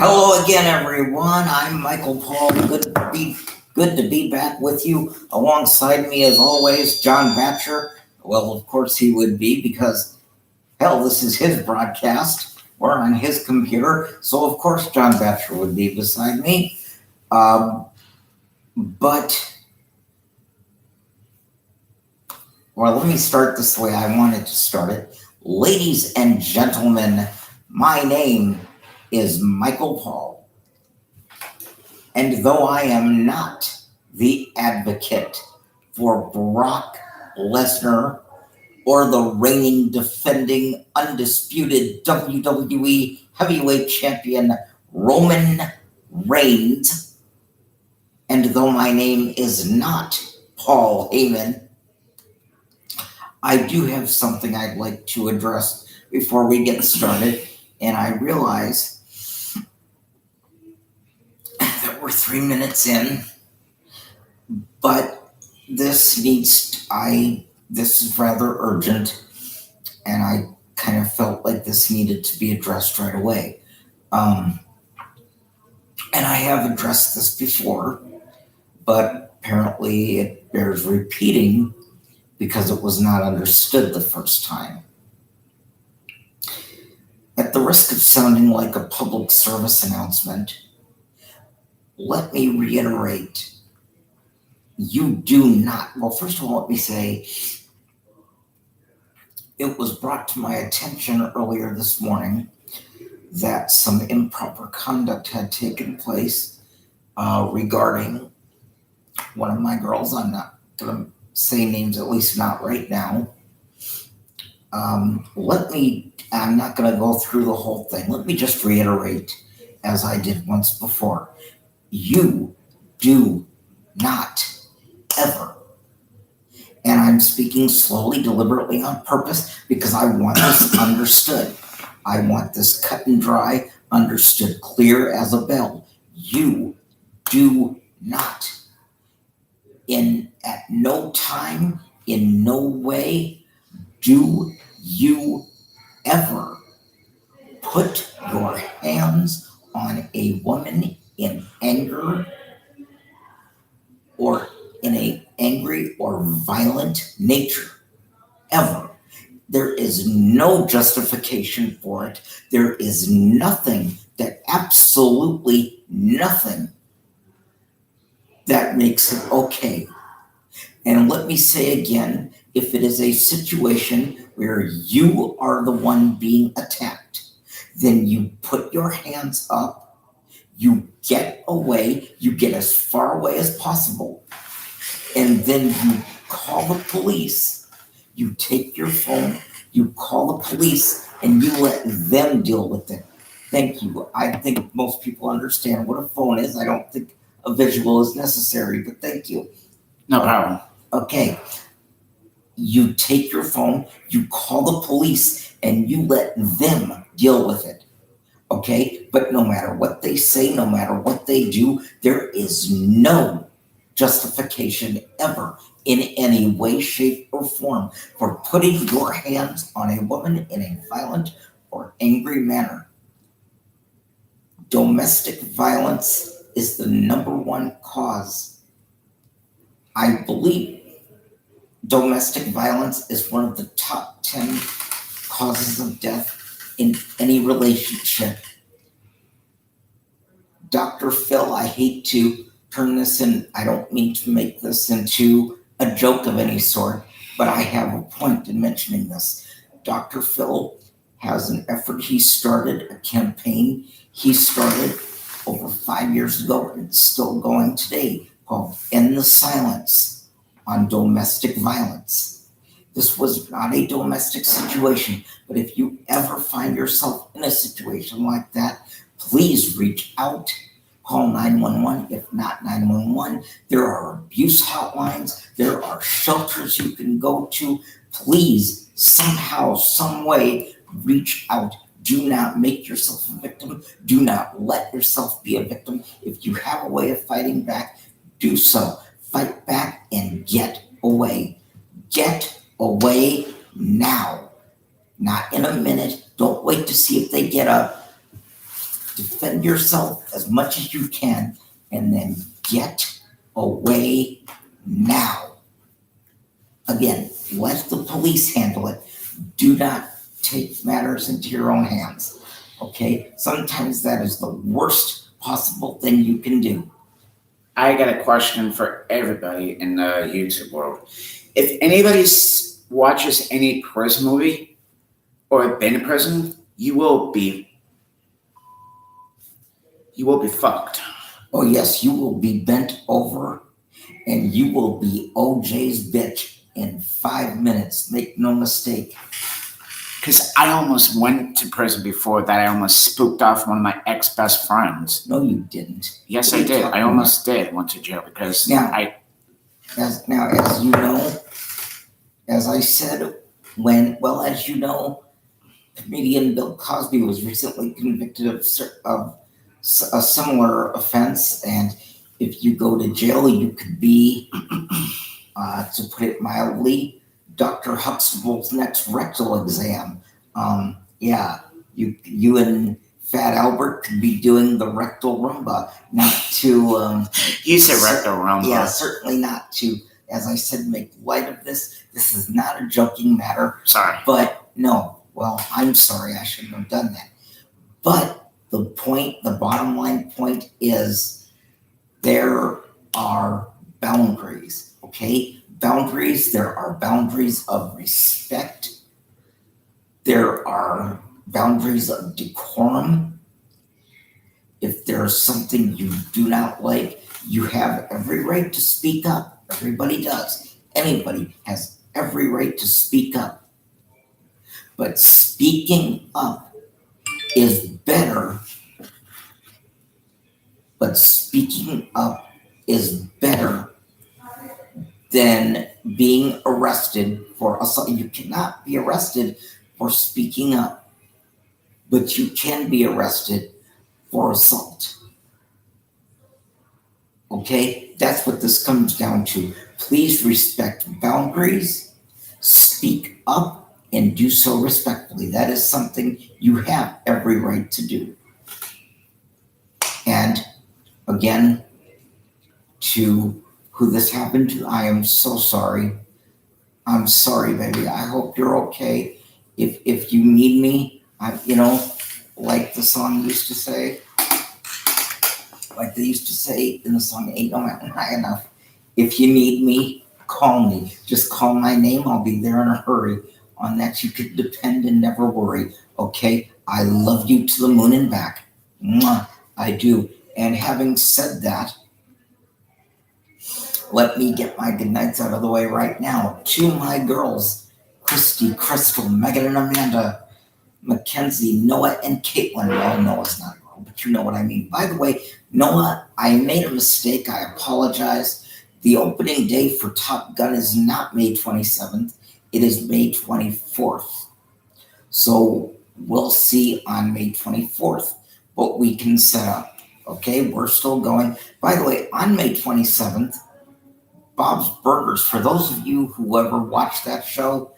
Hello again, everyone. I'm Michael Paul. Good to be back with you. Alongside me, as always, John Batcher. Well, of course he would be because hell, this is his broadcast. We're on his computer, so of course John Batcher would be beside me. But let me start this way I wanted to start it. Ladies and gentlemen, my name is Michael Paul. And though I am not the advocate for Brock Lesnar or the reigning, defending, undisputed WWE heavyweight champion Roman Reigns, and though my name is not Paul Heyman, I do have something I'd like to address before we get started, and I realize that we're 3 minutes in, but this is rather urgent, and I kind of felt like this needed to be addressed right away. And I have addressed this before, but apparently it bears repeating because it was not understood the first time. At the risk of sounding like a public service announcement, let me reiterate, you do not, well, first of all, let me say, it was brought to my attention earlier this morning that some improper conduct had taken place regarding one of my girls. I'm not going to say names, at least not right now. I'm not going to go through the whole thing. Let me just reiterate, as I did once before. You do not ever, and I'm speaking slowly, deliberately, on purpose, because I want this understood. I want this cut and dry, understood, clear as a bell. You do not, at no time, in no way, do you ever put your hands on a woman in anger or in an angry or violent nature, ever. There is no justification for it. There is absolutely nothing that makes it okay. And let me say again, if it is a situation where you are the one being attacked, then you put your hands up, you get away, you get as far away as possible, and then you call the police. You take your phone, you call the police, and you let them deal with it. Thank you. I think most people understand what a phone is. I don't think a visual is necessary, but thank you. No problem. Okay. You take your phone, you call the police, and you let them deal with it. Okay? But no matter what they say, no matter what they do, there is no justification ever in any way, shape, or form for putting your hands on a woman in a violent or angry manner. Domestic violence is the number one cause. I believe domestic violence is one of the top 10 causes of death in any relationship. Dr. Phil, I hate to turn this in, I don't mean to make this into a joke of any sort, but I have a point in mentioning this. Dr. Phil has an effort he started, a campaign he started over 5 years ago, and it's still going today, called End the Silence on Domestic Violence. This was not a domestic situation, but if you ever find yourself in a situation like that, please reach out, call 911. If not 911, there are abuse hotlines, there are shelters you can go to. Please, somehow, some way, reach out. Do not make yourself a victim. Do not let yourself be a victim. If you have a way of fighting back, do so. Fight back and get away. Get away now. Not in a minute. Don't wait to see if they get up. defend yourself as much as you can, and then get away now. Again, let the police handle it. Do not take matters into your own hands. Okay? Sometimes that is the worst possible thing you can do. I got a question for everybody in the YouTube world. If anybody watches any prison movie or been in prison, you will be fucked. Oh yes, you will be bent over and you will be OJ's bitch in 5 minutes. Make no mistake. Because I almost went to prison before that. I almost spooked off one of my ex-best friends. No, you didn't. Yes, I did. I almost did went to jail because as you know, as I said, as you know, comedian Bill Cosby was recently convicted of a similar offense, and if you go to jail, you could be, to put it mildly, Dr. Huxtable's next rectal exam. You and Fat Albert could be doing the rectal rumba, not to. You said rectal rumba. Yeah, certainly not to, as I said, make light of this. This is not a joking matter. Sorry. But no, well, I'm sorry, I shouldn't have done that. But the bottom line point is there are boundaries, okay? There are boundaries of respect. There are boundaries of decorum. If there's something you do not like, you have every right to speak up. Everybody does. Anybody has every right to speak up. But speaking up is better. Than being arrested for assault. You cannot be arrested for speaking up, but you can be arrested for assault. Okay? That's what this comes down to. Please respect boundaries, speak up, and do so respectfully. That is something you have every right to do. And again, to who this happened to, I am so sorry. I'm sorry, baby. I hope you're okay. If you need me, like the song used to say, like they used to say in the song, Ain't No Mountain High Enough. If you need me, call me. Just call my name. I'll be there in a hurry. On that, you can depend and never worry. Okay? I love you to the moon and back. Mwah, I do. And having said that, let me get my good nights out of the way right now. To my girls, Christy, Crystal, Megan and Amanda, Mackenzie, Noah, and Caitlin. Well, Noah's not a girl, but you know what I mean. By the way, Noah, I made a mistake. I apologize. The opening day for Top Gun is not May 27th. It is May 24th. So we'll see on May 24th what we can set up. Okay, we're still going. By the way, on May 27th, Bob's Burgers, for those of you who ever watched that show,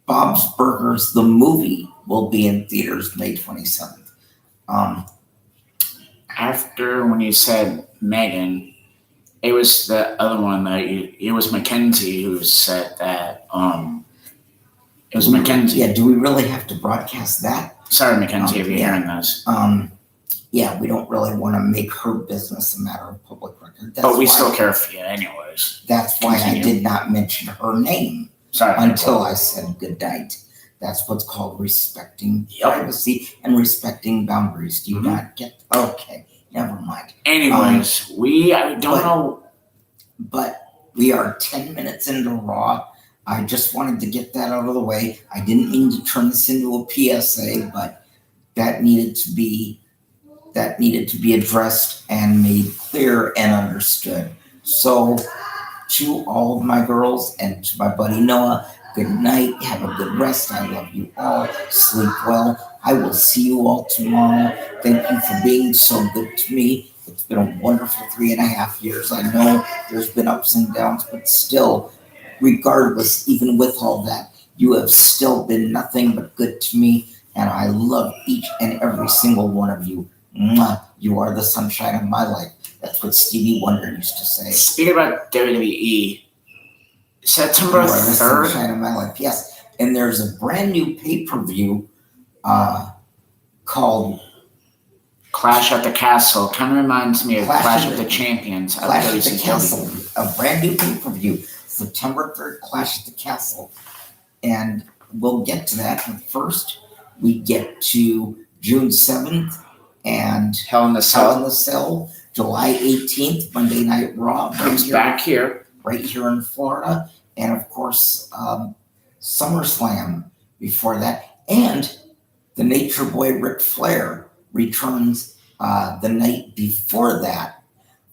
Bob's Burgers, the movie, will be in theaters May 27th. After when you said Megan, it was the other one that it was Mackenzie who said that. It was Mackenzie. Yeah, do we really have to broadcast that? Sorry, Mackenzie, if you're hearing this. Yeah, we don't really want to make her business a matter of public record. But we still care for you anyways. That's why I did not mention her name until I said good night. That's what's called respecting privacy and respecting boundaries. Do you not get? Okay, never mind. Anyways, I don't know. But we are 10 minutes into Raw. I just wanted to get that out of the way. I didn't mean to turn this into a PSA, but that needed to be addressed and made clear and understood. So to all of my girls and to my buddy Noah, good night. Have a good rest. I love you all. Sleep well. I will see you all tomorrow. Thank you for being so good to me. It's been a wonderful 3.5 years. I know there's been ups and downs, but still, regardless, even with all that, you have still been nothing but good to me, and I love each and every single one of you. Mwah, you are the sunshine of my life. That's what Stevie Wonder used to say. Speaking about WWE, September You are the 3rd. sunshine of my life. Yes, and there's a brand new pay-per-view called Clash at the Castle. Kind of reminds me of Clash Clash at of the- the Champions. Clash of at the WCW. Castle, a brand new pay-per-view, September 3rd, Clash at the Castle. And we'll get to that, but first we get to June 7th and Hell in the Hell in Cell the Cell, July 18th, Monday Night Raw, comes back here. right here in Florida, and of course SummerSlam before that, and the Nature Boy Ric Flair returns the night before that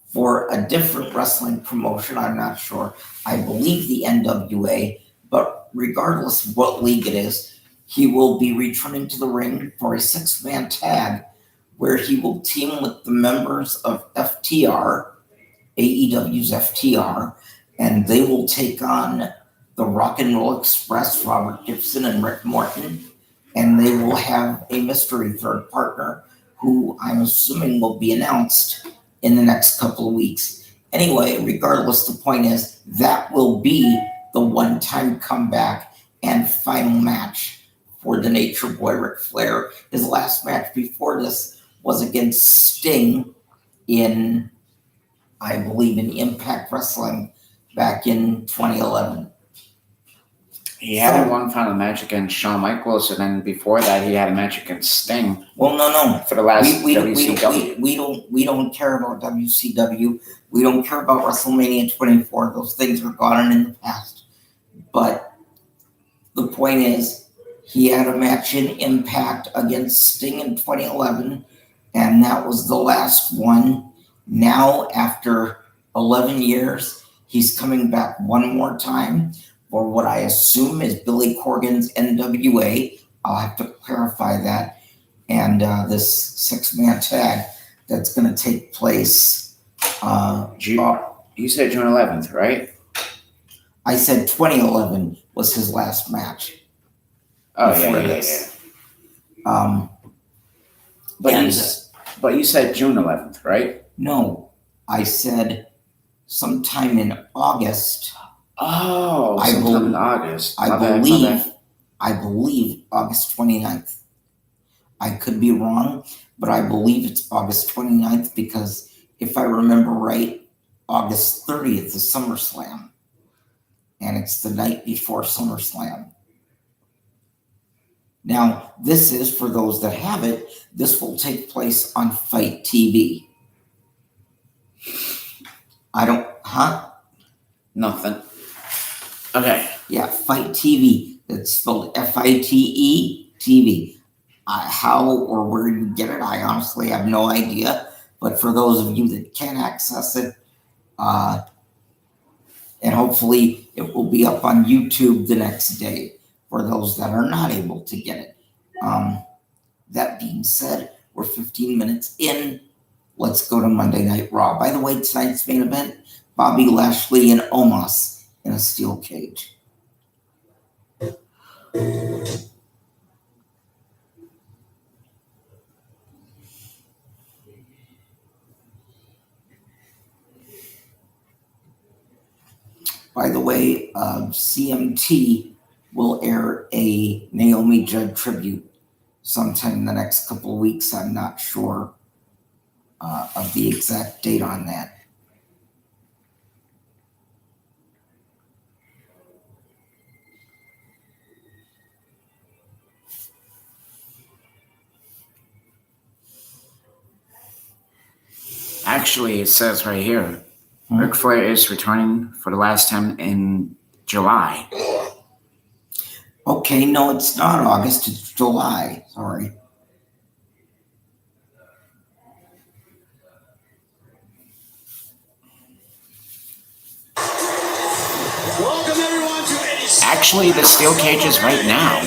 for a different wrestling promotion. I'm not sure. I believe the NWA, but regardless of what league it is, he will be returning to the ring for a 6-man tag where he will team with the members of FTR, AEW's FTR, and they will take on the Rock and Roll Express, Robert Gibson and Rick Morton, and they will have a mystery third partner who I'm assuming will be announced in the next couple of weeks. Anyway, regardless, the point is that will be the one-time comeback and final match for the Nature Boy Ric Flair. His last match before this was against Sting in, I believe, in Impact Wrestling back in 2011. He had one final match against Shawn Michaels, and then before that, he had a match against Sting. Well, no. For the last We WCW. don't care about WCW. We don't care about WrestleMania 24. Those things are gone and in the past. But the point is, he had a match in Impact against Sting in 2011, and that was the last one. Now, after 11 years, he's coming back one more time for what I assume is Billy Corgan's NWA. I'll have to clarify that. And this 6-man tag that's going to take place. You said June 11th, right? I said 2011 was his last match. Oh, before yeah. this. But you said June 11th, right? No, I said sometime in August. Oh, I sometime believe- in August. I My believe August 29th. I could be wrong, but I believe it's August 29th because if I remember right, August 30th is SummerSlam. And it's the night before SummerSlam. Now, this is, for those that have it, this will take place on Fight TV. Nothing. Okay. Yeah, Fight TV. That's spelled FITE TV. How or where you get it, I honestly have no idea. But for those of you that can access it, and hopefully it will be up on YouTube the next day for those that are not able to get it. That being said, we're 15 minutes in. Let's go to Monday Night Raw. By the way, tonight's main event, Bobby Lashley and Omos in a steel cage. By the way, CMT will air a Naomi Judd tribute sometime in the next couple of weeks. I'm not sure of the exact date on that. Actually, it says right here, Ric Flair is returning for the last time in July. Okay, no, it's not August, it's July. Sorry. Welcome everyone to Actually, the steel cage is right now.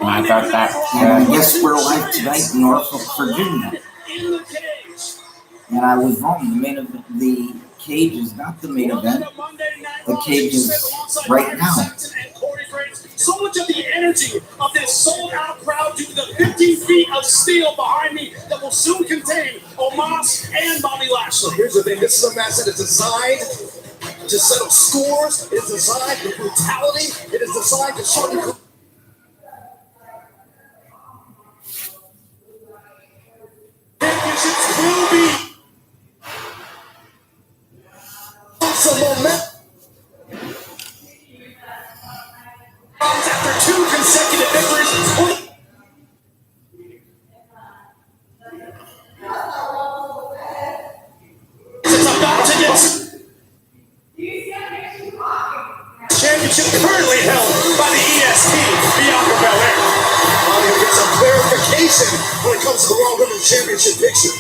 And I thought that. And I guess we're live tonight in Norfolk, Virginia. And I was wrong. The cage is not the main event. The cage is right now. So much of the energy of this sold-out crowd due to the 15 feet of steel behind me that will soon contain Omos and Bobby Lashley. Here's the thing, this is a match that is designed to settle scores, it is designed for brutality, it is designed to shorten Championships will be some momentum. after 2 consecutive victories. It's about to get championship currently held by the EST Bianca Belair. We'll get some clarification when it comes to the Raw Women's Championship picture.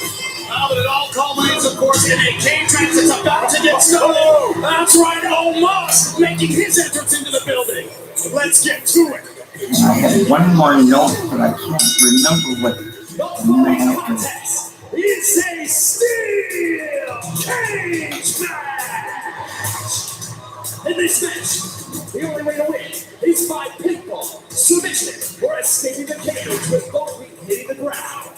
Now that it all culminates, of course, in a cage match that's about to get started. That's right, Omos making his entrance into the building. Let's get to it. I had one more note, but I can't remember what The following contest is a steel cage match. In this match, the only way to win is by pinfall, submission, or escaping the cage with both feet hitting the ground.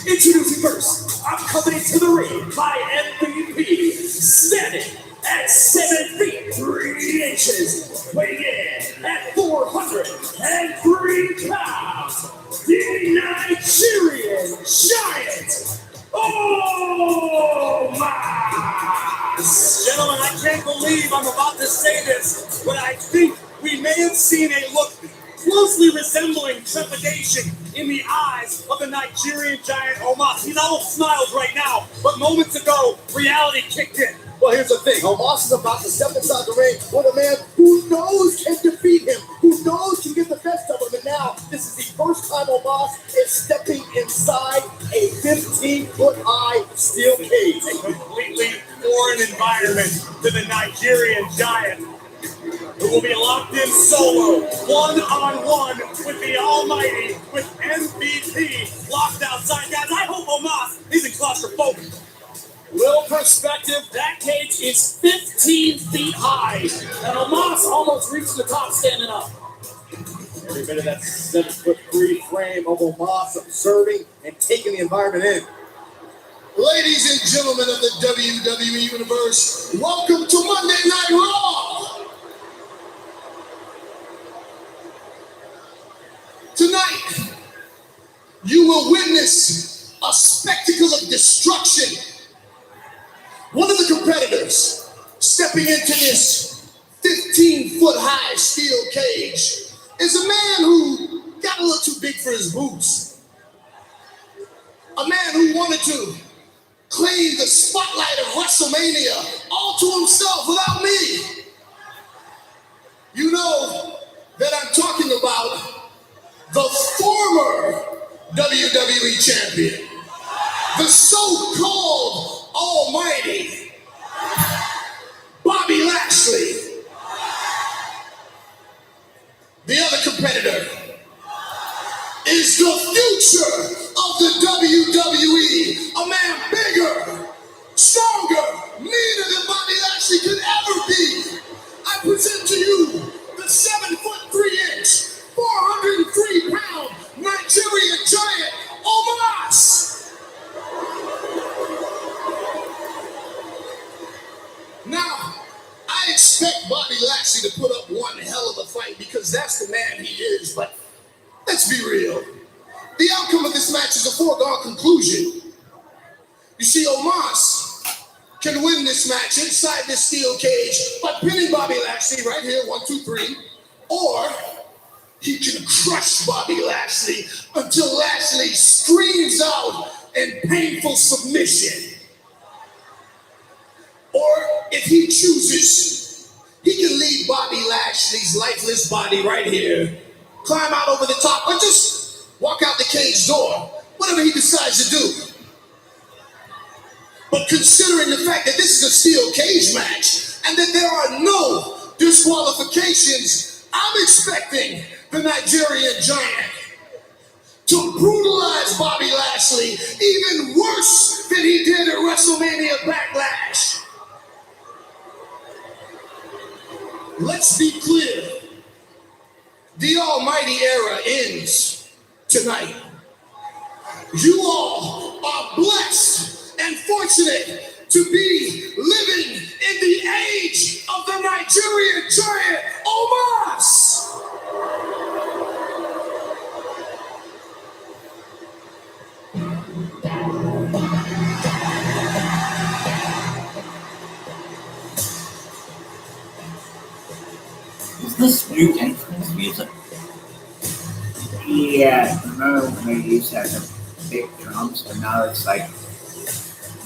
Introducing first, accompanied to the ring by MVP, standing at 7 feet 3 inches, weighing in at 403 pounds, the Nigerian Giant, Omos! Gentlemen, I can't believe I'm about to say this, but I think we may have seen a look closely resembling trepidation in the eyes of the Nigerian Giant Omos. He's all smiles right now, but moments ago, reality kicked in. Well, here's the thing. Omos is about to step inside the ring with a man who knows can defeat him, who knows can get the best of him. And now, this is the first time Omos is stepping inside a 15-foot-high steel cage. A completely foreign environment to the Nigerian Giant, who will be locked in solo, one-on-one with the Almighty, with MVP locked outside. Guys, I hope Omos isn't claustrophobic. Little perspective, that cage is 15 feet high, and Omos almost reached the top standing up. Every bit of that 7'3" frame of Omos observing and taking the environment in. Ladies and gentlemen of the WWE Universe, welcome to Monday Night Raw! Tonight, you will witness a spectacle of destruction. One of the competitors stepping into this 15-foot-high steel cage is a man who got a little too big for his boots. A man who wanted to claim the spotlight of WrestleMania all to himself without me. You know that I'm talking about the former WWE champion, the so-called Almighty Bobby Lashley. The other competitor is the future of the WWE, a man bigger, stronger, meaner than Bobby Lashley could ever be. I present to you the 7'3", 403-pound Nigerian Giant, Omos! Now, I expect Bobby Lashley to put up one hell of a fight because that's the man he is, but let's be real. The outcome of this match is a foregone conclusion. You see, Omos can win this match inside this steel cage by pinning Bobby Lashley right here, 1, 2, 3, or he can crush Bobby Lashley until Lashley screams out in painful submission. Or if he chooses, he can leave Bobby Lashley's lifeless body right here, climb out over the top, or just walk out the cage door, whatever he decides to do. But considering the fact that this is a steel cage match and that there are no disqualifications, I'm expecting the Nigerian Giant to brutalize Bobby Lashley even worse than he did at WrestleMania Backlash. Let's be clear. The Almighty era ends tonight. You all are blessed and fortunate to be living in the age of the Nigerian giant, Omos. Is this new entrance music? Yeah, remember when they used to have the big drums, but now it's like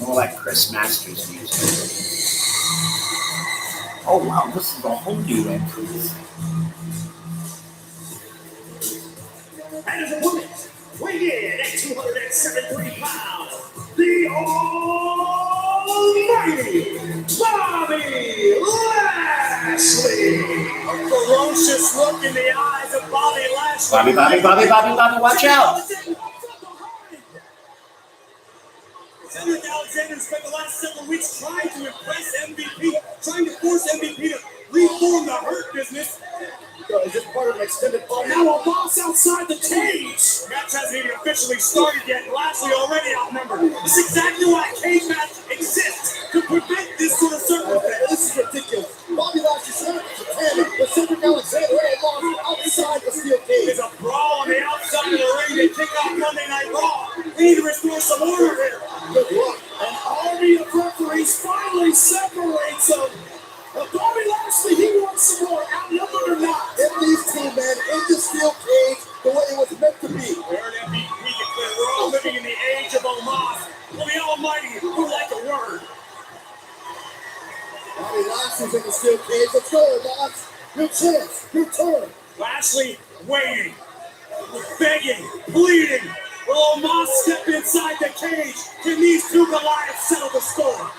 more like Chris Masters music. Oh wow, this is a whole new entrance. And as a woman, weighing in at 273 pounds, the almighty Bobby Lashley. A ferocious look in the eyes of Bobby Lashley. Bobby, watch out! Cedric Alexander spent the last several weeks trying to impress MVP, trying to force MVP to reform the Hurt Business. Is this part of an extended bubble? Now a boss outside the cage. The match hasn't even officially started yet. Lashley already outnumbered. This is exactly why a cage match exists, to prevent this sort of circumstance. This is ridiculous. Bobby Lashley set up the tandem with Cedric Alexander and Omos outside the steel cage. There's a brawl on the outside of the ring to kick off Monday Night Raw. They need to restore some order here. Good luck. An army of referees finally separates them. Bobby Lashley, he wants some more, outnumbered or not. Get these two men in the steel cage the way it was meant to be. We heard MVP declare we're all living in the age of Omos. Well, the Almighty would like a word. Bobby Lashley's in the steel cage. Let's go, Omos. Your chance, your turn. Lashley waiting, begging, pleading. Will Omos step inside the cage? Can these two Goliaths settle the score?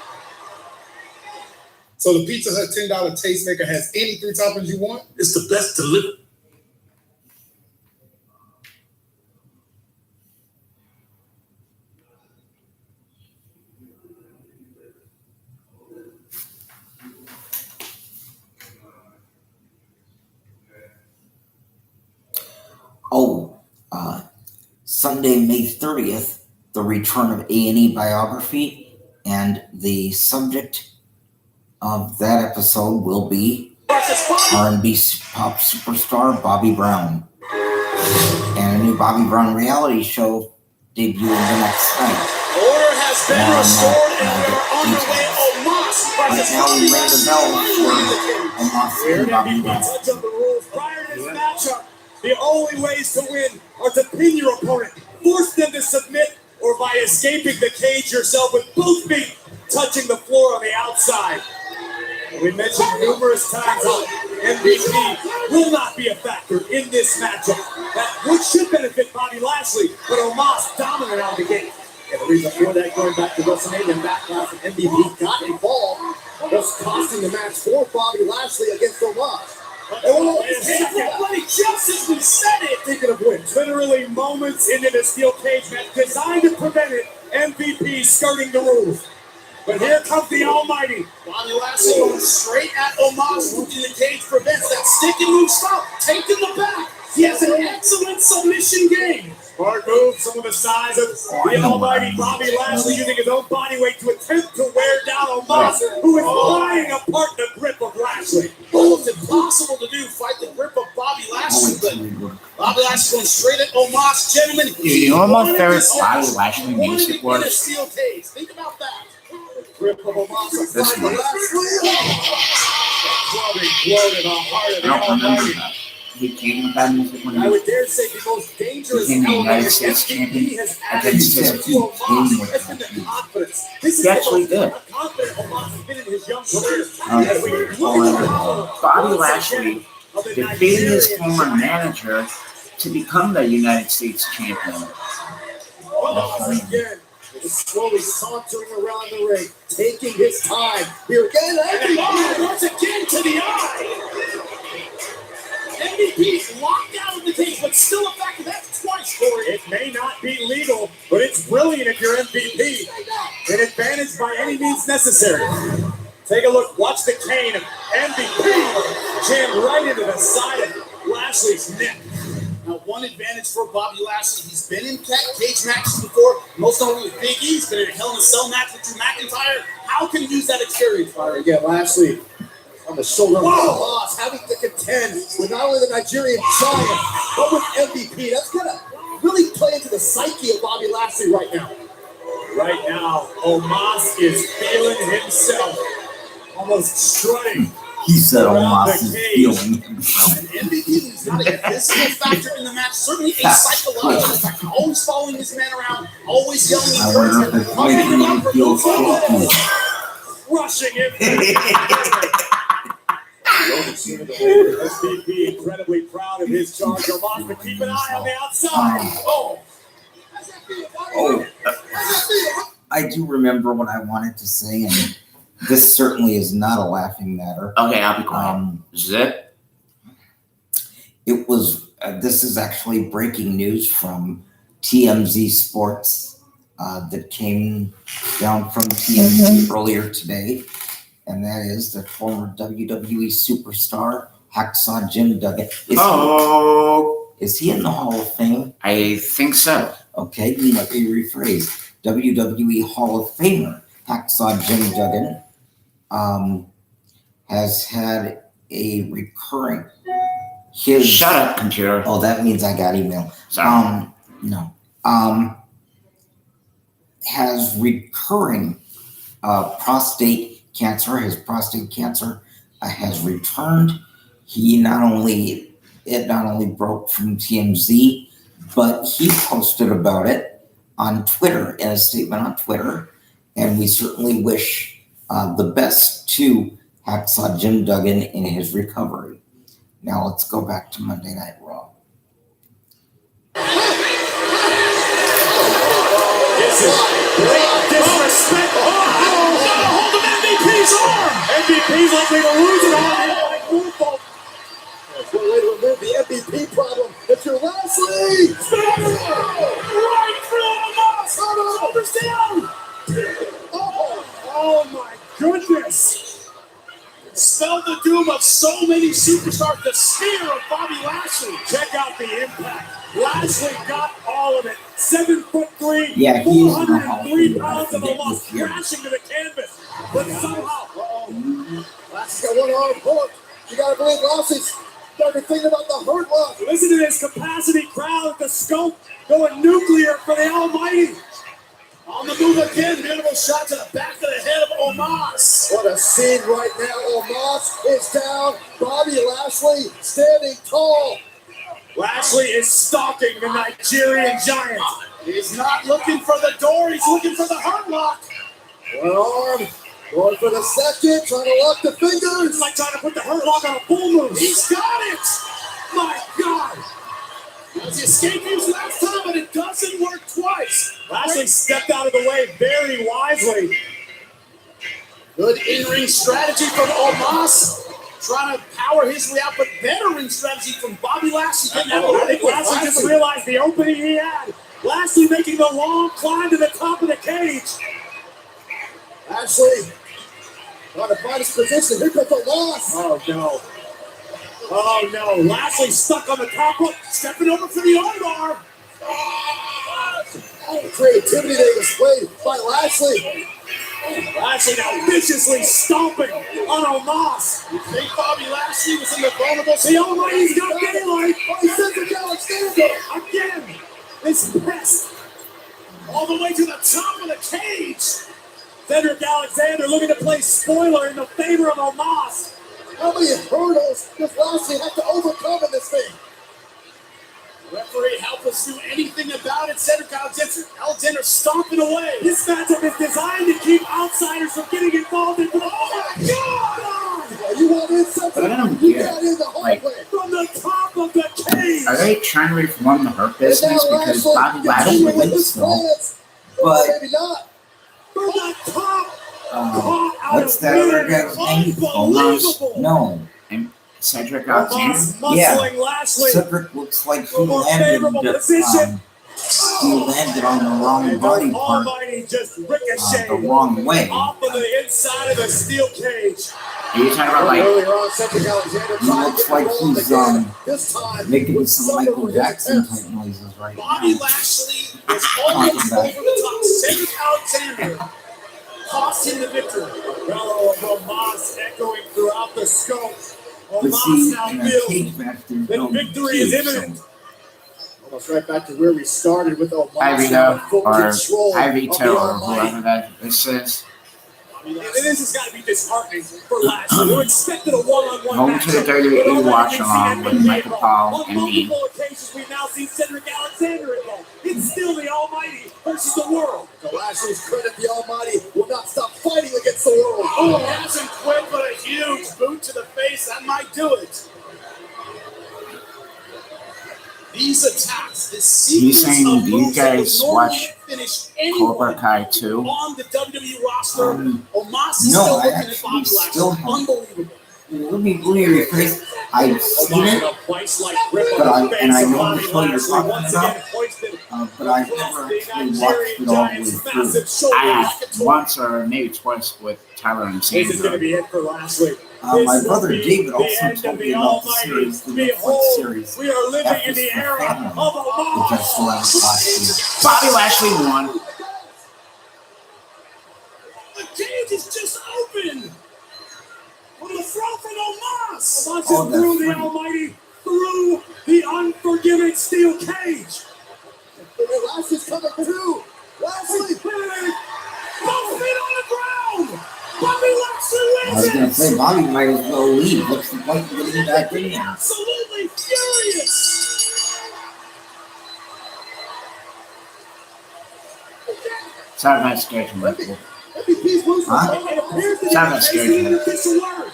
So the Pizza Hut $10 tastemaker has any 3 toppings you want? It's the best delivered. Sunday, May 30th, the return of A&E biography, and the subject of that episode will be R&B pop superstar Bobby Brown. And a new Bobby Brown reality show debuting the next night. Order has been More on restored that, and we're underway. Omos Right versus now, we Bobby ring the bell for Omos We're and going Bobby to Brown. touch on the rules. Prior to this matchup, the only ways to win are to pin your opponent, force them to submit, or by escaping the cage yourself with both feet touching the floor on the outside. We mentioned numerous times how MVP will not be a factor in this matchup. That should benefit Bobby Lashley, but Omos dominant out of the gate. And the reason for that, going back to WrestleMania and Backlash, when MVP got involved, was costing the match for Bobby Lashley against Omos. Everybody just as we said it. Thinking of wins. Literally moments into the steel cage match designed to prevent it, MVP skirting the rules. But here comes the Almighty. Bobby Lashley going straight at Omos, moving the cage, prevents that stick and move stop, taking the back. He has an excellent submission game. Smart move, some of the size of the Almighty Bobby Lashley using his own body weight to attempt to wear down Omos, who is flying apart the grip of Lashley. Almost impossible to do, fight the grip of Bobby Lashley, but Bobby Lashley going straight at Omos, gentlemen. You know what my favorite Bobby Lashley music In a was? steel cage. Think about that. Grip of Omos. This one. Bloated on heart of I the don't remember Almighty. that. He came with that music when I he would dare say the most dangerous became the element United States MVP champion has added against to his Omos team with has been that. the confidence. This is He actually the did. most confident Omos has been in his young career. Okay. As we look at how Bobby once Lashley again of the defeated his Nigerian former giant. manager to become the United States champion. Omos again. Is slowly sauntering around the ring, taking his time. Here again, And Bobby once again to the eye. MVP's locked out of the cage, but still effective. That's twice, Corey. It may not be legal, but it's brilliant if you're MVP. An advantage by any means necessary. Take a look. Watch the cane of MVP jammed right into the side of Lashley's neck. Now, one advantage for Bobby Lashley, he's been in cage matches before, most notably with Big E. He's been in a Hell in a Cell match with Drew McIntyre. How can he use that experience? All right, again, Lashley on the shoulder of Omos, having to contend with not only the Nigerian Giant, but with MVP. That's going to really play into the psyche of Bobby Lashley right now. Right now, Omos is feeling himself, almost strutting. He said Around Omos the is cage. feeling himself. And MVP is not a physical factor in the match, certainly a That's psychological factor. Always following his man around, always yelling I wonder if it's making him feel shaky. Rushing him. SVP incredibly proud of his charge. Omos, but keep an eye on the outside. I do remember what I wanted to say, and this certainly is not a laughing matter. Okay, I'll be quiet. Zip. It was, this is actually breaking news from TMZ Sports that came down from TMZ earlier today, and that is that former WWE superstar Hacksaw Jim Duggan. Is he in the Hall of Fame? I think so. Okay, let me rephrase. WWE Hall of Famer Hacksaw Jim Duggan has had a recurring Shut up, computer. Oh, that means I got email. Sorry. No. Has recurring prostate cancer. His prostate cancer has returned. It not only broke from TMZ, but he posted about it on Twitter, in a statement on Twitter, and we certainly wish the best to Hacksaw Jim Duggan in his recovery. Now let's go back to Monday Night Raw. This is great disrespect. Got a hold of MVP's arm. MVP's likely to lose it on him like Moonbolt. That's one way to remove the MVP problem. It's your Lashley! Right through Omos. Shoulders down. Oh my goodness. Spelled the doom of so many superstars, the spear of Bobby Lashley. Check out the impact. Lashley got all of it. 7'3", Yeah, he is in the Hall of 403 Fame, pounds of I forget Omos this year. crashing to the canvas. But somehow, Lashley's got one arm hooked. You gotta believe Lashley's starting to think about the Hurt Lock. listen to this capacity crowd at the scope going nuclear for the Almighty. On the move again, beautiful shot to the back of the head of Omos. What a scene right now. Omos is down. Bobby Lashley standing tall. Lashley is stalking the Nigerian Giant. He's not looking for the door, he's looking for the Hurt Lock. One arm. Going for the second. Trying to lock the It's fingers. like trying to put the Hurt Lock on a full move. He's got it. My God. That's the escape moves last time, but it doesn't work twice. Lashley stepped out of the way very wisely. Good in-ring strategy from Omos. Trying to power his way out, but better ring strategy from Bobby Lashley. Getting out of the I way. think Lashley just realized the opening he had. Lashley making the long climb to the top of the cage. Lashley trying to find his position. Here comes Omos. Oh no. Oh no. Lashley stuck on the top rope, stepping over for the armbar. All the creativity they displayed by Lashley. Lashley now viciously stomping on Omos. You think Bobby Lashley was in the vulnerable The Almighty's got daylight. Oh, he sends it down Alexander. Again. This pest. all the way to the top of the cage. Cedric Alexander looking to play spoiler in the favor of Omos. How many hurdles does Lashley have to overcome in this thing? Referee, help us do anything about it. Cedric Alexander stomping away. This matchup is designed to keep outsiders from getting involved in. Oh my God! You want in something? But I don't You get got it. in the hard Like, way. From the top of the cage. Are they trying to reform the Hurt business? And now Because Lashley Bobby I don't continuing Lashley. with think his so. plans. But- Maybe not. From the top. Caught out What's of that other midair. guy's name? Unbelievable. No, Cedric Alexander. Omos muscling Lashley. Cedric looks like he From a landed. favorable position. He landed on the wrong And body the part Almighty just the ricocheted wrong way. off of the inside of the steel cage. Are you talking about like Earlier on, Cedric Alexander He tried to looks get like rolling he's again. This time, making some Michael suffered Jackson attempts. type noises right Bobby now. Lashley was almost over the top. Cedric Alexander cost him the victory. Bellow of Omos echoing throughout the scope. But Omos see, now in a feels cage match, there's that no victory is cage, imminent. so Almost right back to where we started with Omos Hi now in Vito full or control Hi of the Vito or Almighty. whoever that this is. And this has got to be disheartening for Lashley. Who expected a one-on-one Welcome match. to the WWE Watch Along with Michael Paul On and me. multiple occasions, we've now seen Cedric Alexander involved. It's still the Almighty versus the world. To Lashley's credit, the Almighty will not stop fighting against the world. Oh, he hasn't quit, but a huge boot to the face, that might do it. These attacks, this You sequence saying, of do you moves that would guys normally watch finish Cobra anyone Kai 2? on the WWE roster. Omos is no, still I looking at actually Bobby still Lashley. have. Unbelievable. Let me rephrase. I've seen Omos it, in a vice-like grip but on the and I face of know Bobby which one you're Lashley. talking Once about, again hoisted but I've across never the actually watched Nigerian it all the way Giant's through. massive shoulder I have rocket once or maybe twice with Tyler and This is going to Sandra. be it for Lashley. My This will brother be David the also end told of me the about the Almighty. series, the Netflix Behold, series, we are living F in is the for era Family, of which I Omos. saw last year. Bobby Lashley won. The cage is just open. On the front from Omos. Omos Oh, is through that's the funny. Almighty, through the unforgiving steel cage. Lashley's coming through. Lashley. Both feet on the ground. Bobby Lashley I was wins gonna it. say Bobby might as well leave. What's the point of getting back in there? Absolutely furious. Sorry, my schedule, Michael. MVP's losing. Huh? It appears that Sound the like case straight. is an official word.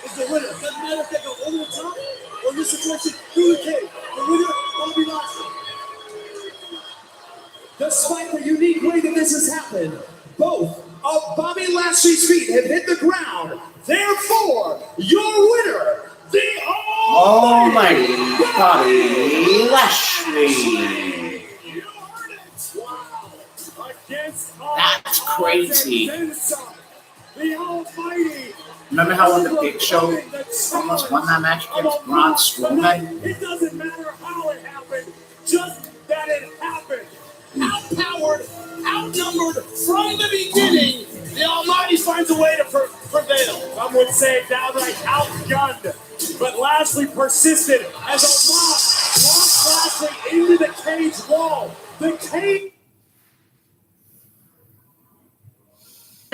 Is the winner. Doesn't matter if they go over the top or in this situation through the cage. The winner, Bobby Lashley. Despite the unique way that this has happened, both of Bobby Lashley's feet have hit the ground. Therefore, your winner, the Almighty Bobby Lashley. You heard it. Wow. Against all That's crazy. odds and then some. The Almighty. Remember how when the Big Show almost won that match against Braun Strowman? It doesn't matter how it happened, just that it happened. Outpowered, outnumbered from the beginning, the Almighty finds a way to prevail. Some would say downright outgunned, but Lashley persisted as Omos launched Lashley into the cage wall. The cage.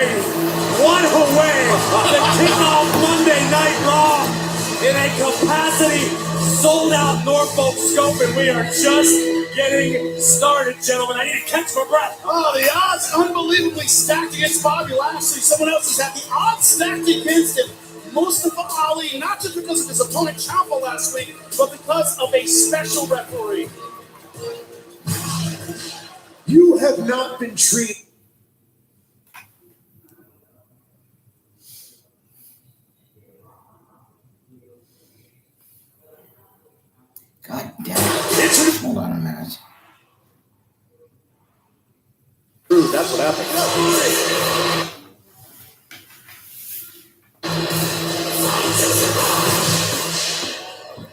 What a way to kick off Monday Night Raw in a capacity sold out Norfolk scope, and we are just getting started, gentlemen. I need to catch my breath. Oh, the odds unbelievably stacked against Bobby Lashley. Someone else has had the odds stacked against him. Mustafa Ali, not just because of his opponent Ciampa last week, but because of a special referee. You have not been treated. God damn it. Hold on a minute. That's what happened.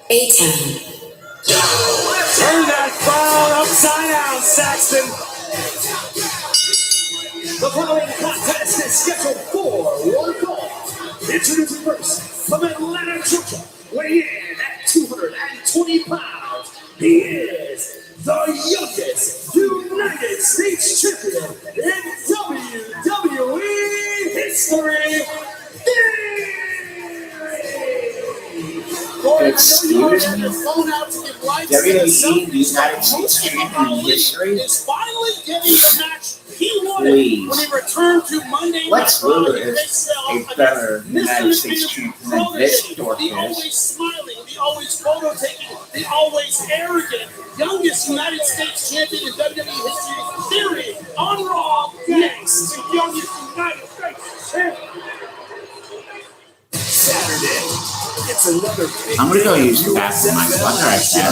A-Town. Turn that crowd upside down, Saxton. The following contest is scheduled for one fall. Introducing first, from Atlanta, Georgia, weighing in at 220 pounds, he is the youngest United States champion in WWE history. Excuse me? Phone out to give likes WWE United States champion in history? is finally getting the match he wanted Please. when he returned to Monday Lex Night Raw Luger in is Excel a better against United Mr. States Miz champion than this Protege, dork the is. always smiling, the always photo taking, the always arrogant, youngest United States champion in WWE history. Theory on Raw next. The youngest United States champion. Saturday, it's another big I'm gonna go day. use the bathroom. My mother has that.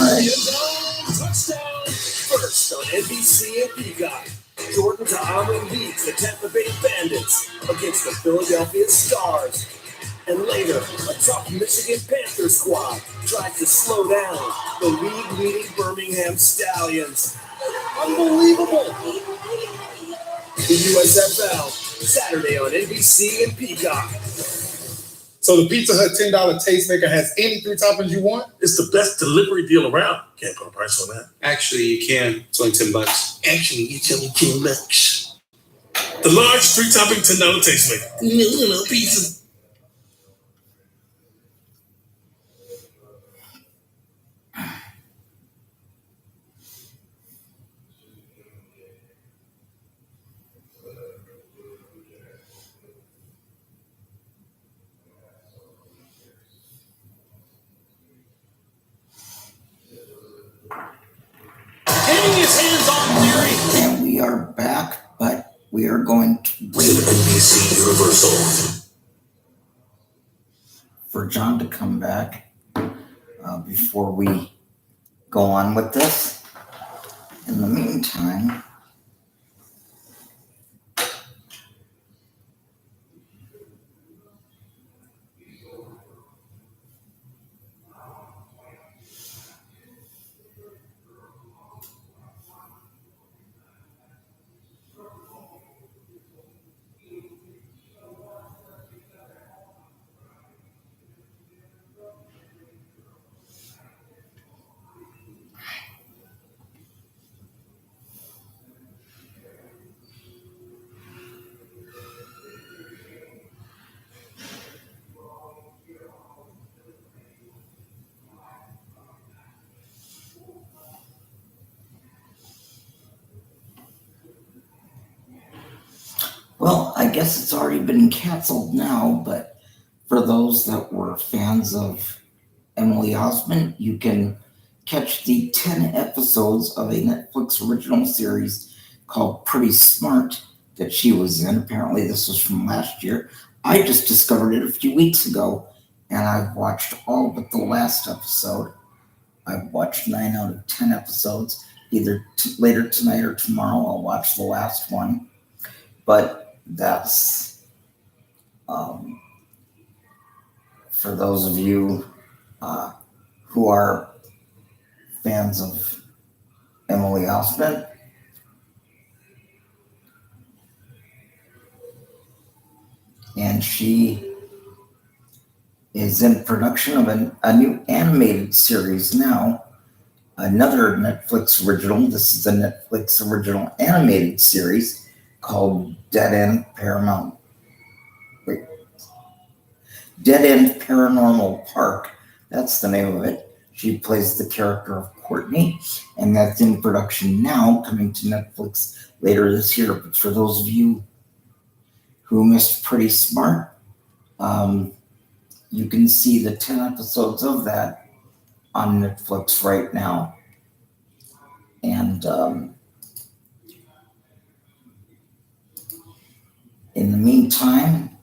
Touchdown first on NBC and Peacock. Jordan to Amon leads the Tampa Bay Bandits against the Philadelphia Stars. And later, a tough Michigan Panther squad tries to slow down the league-leading Birmingham Stallions. Unbelievable! The USFL, Saturday on NBC and Peacock. So the Pizza Hut $10 tastemaker has any 3 toppings you want? It's the best delivery deal around. Can't put a price on that. Actually, you can. It's only $10. Actually, it's only $10. The large 3-topping $10 tastemaker. No pizza. Getting his hands on Fury. And we are back, but we are going to wait NBC Universal. for John to come back before we go on with this. In the meantime, well, I guess it's already been canceled now, but for those that were fans of Emily Osment, you can catch the 10 episodes of a Netflix original series called Pretty Smart that she was in. Apparently, this was from last year. I just discovered it a few weeks ago, and I've watched all but the last episode. I've watched 9 out of 10 episodes. Either later tonight or tomorrow, I'll watch the last one. But that's for those of you who are fans of Emily Osment. And she is in production of a new animated series now. Another Netflix original. This is a Netflix original animated series called Dead End Paranormal Park. That's the name of it. She plays the character of Courtney, and that's in production now, coming to Netflix later this year. But for those of you who missed Pretty Smart, you can see the 10 episodes of that on Netflix right now. And in the meantime,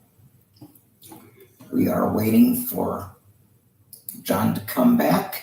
we are waiting for John to come back.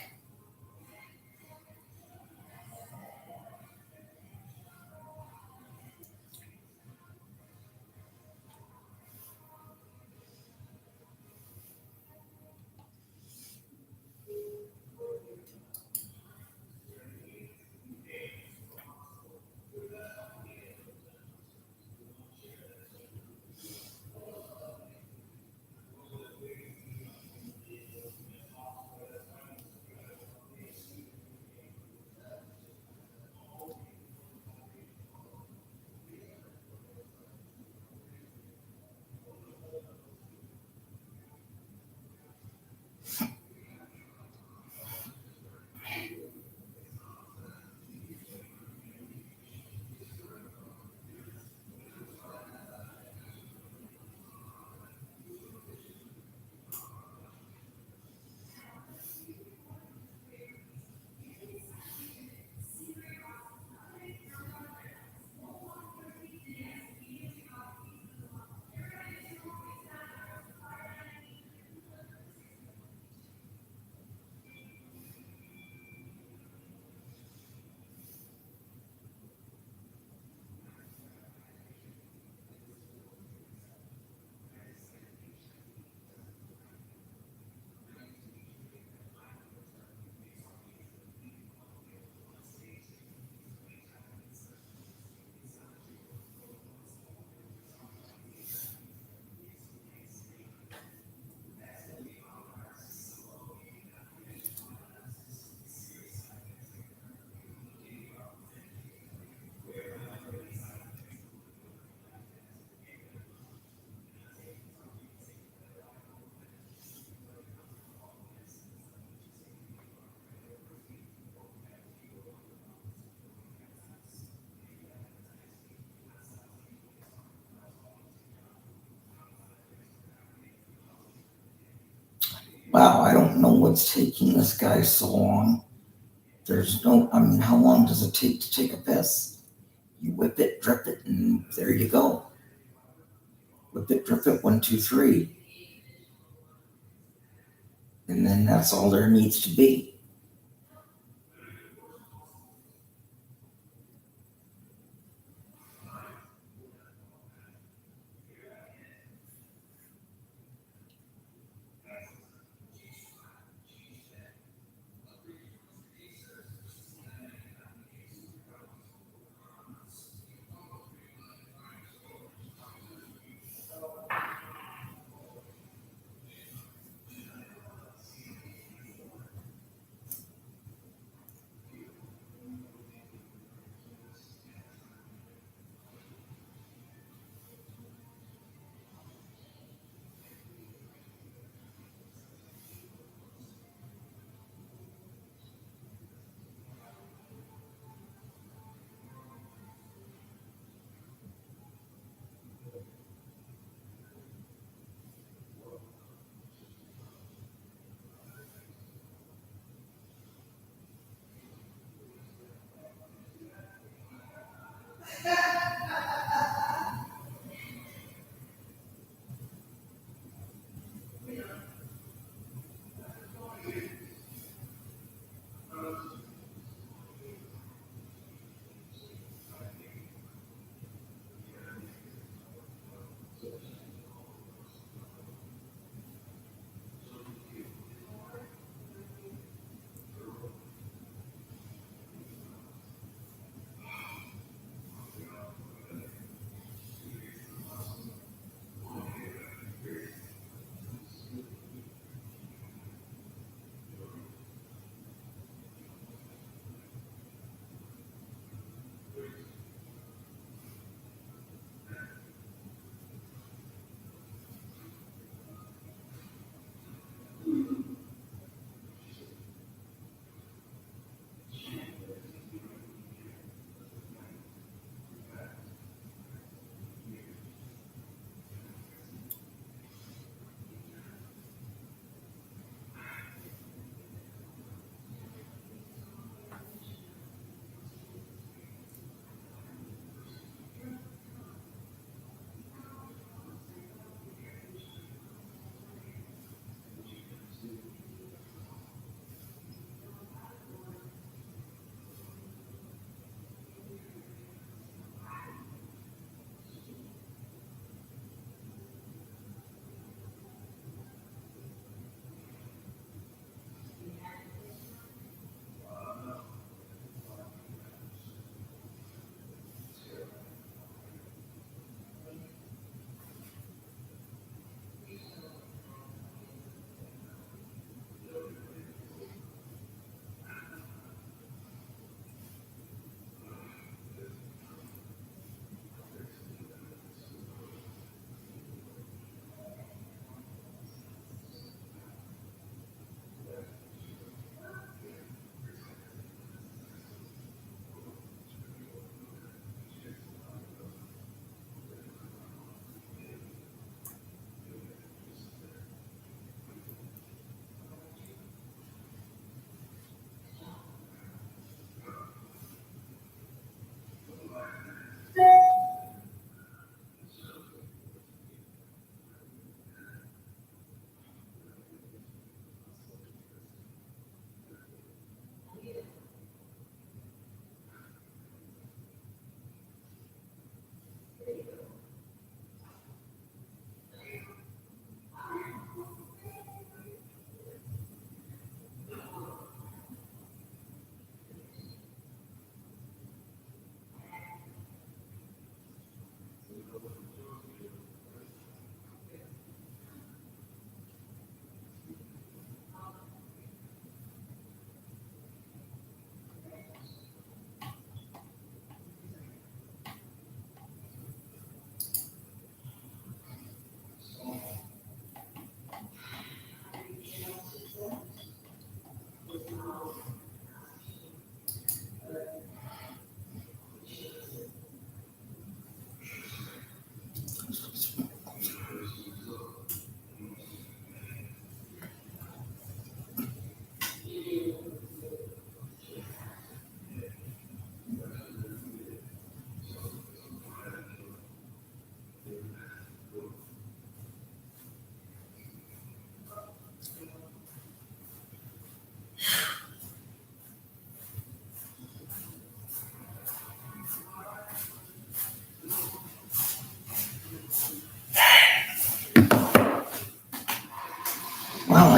Wow, I don't know what's taking this guy so long. How long does it take to take a piss? You whip it, drip it, and there you go. Whip it, drip it, 1, 2, 3. And then that's all there needs to be.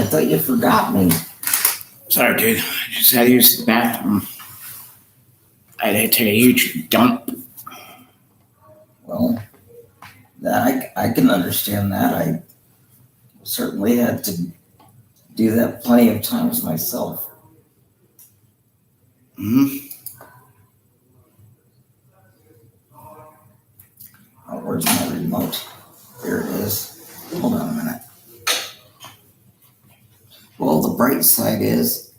I thought you forgot me. Sorry, dude. I just had to use the bathroom. I had to take a huge dump. Well, I can understand that. I certainly had to do that plenty of times myself. Mm-hmm. Oh, where's my remote? There it is. Hold on a minute. Well, the bright side is,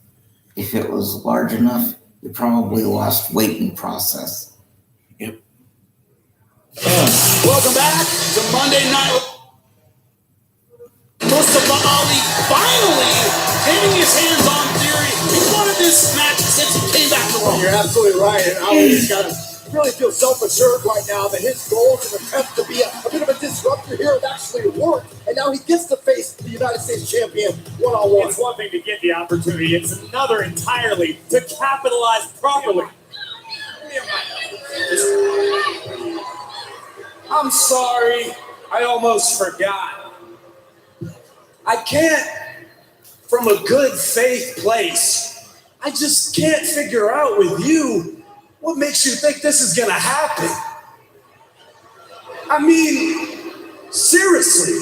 if it was large enough, you probably lost weight in process. Welcome back to Monday Night. Mustafa Ali finally getting his hands on Theory. He wanted this match since he came back to Raw. You're absolutely right. And Ali's got to really feel self-assured right now that his goals and attempt to be a bit of a disruptor here have actually worked. And now he gets to face the United States champion one-on-one. It's one thing to get the opportunity, it's another entirely to capitalize properly. I'm sorry, I almost forgot. I can't, from a good faith place, I just can't figure out with you what makes you think this is gonna happen. I mean, seriously,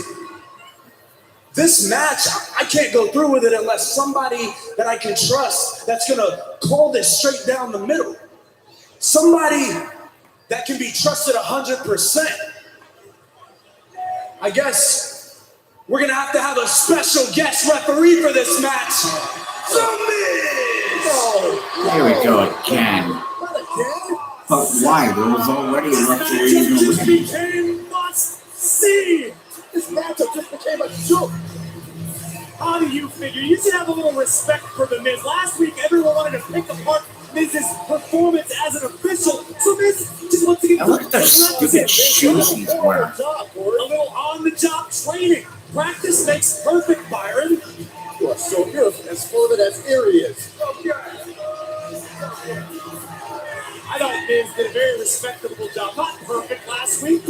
this match, I can't go through with it unless somebody that I can trust that's gonna call this straight down the middle. Somebody that can be trusted 100%. I guess we're gonna have to have a special guest referee for this match. The Miz! Here we go again. But why? There was already a referee in the Just ring. became must see. This matchup just became a joke. How do you figure? You should have a little respect for the Miz. Last week, everyone wanted to pick apart Miz's performance as an official. So Miz just wants to get And look at those stupid shoes he's wearing. a little on-the-job training. Practice makes perfect, Byron. You are so beautiful, as fluid as Theory is. I thought Miz did a very respectable job. Not perfect last week.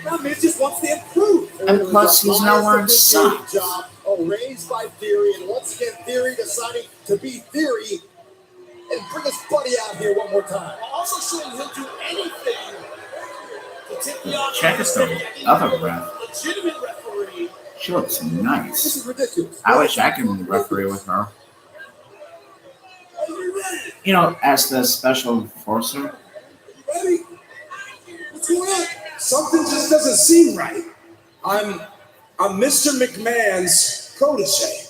Now Miz just wants to improve. And plus, he's not wearing socks. Job arranged by Theory, and once again, Theory deciding to be Theory and bring his buddy out here one more time. Also showing he'll do anything to tip the odds. Check us the other ref. Legitimate referee. She looks This nice. is ridiculous. I wish I could referee with her. Are you ready? You know, as the special enforcer. Ready? What's going on? Something just doesn't seem right. I'm Mr. McMahon's protege.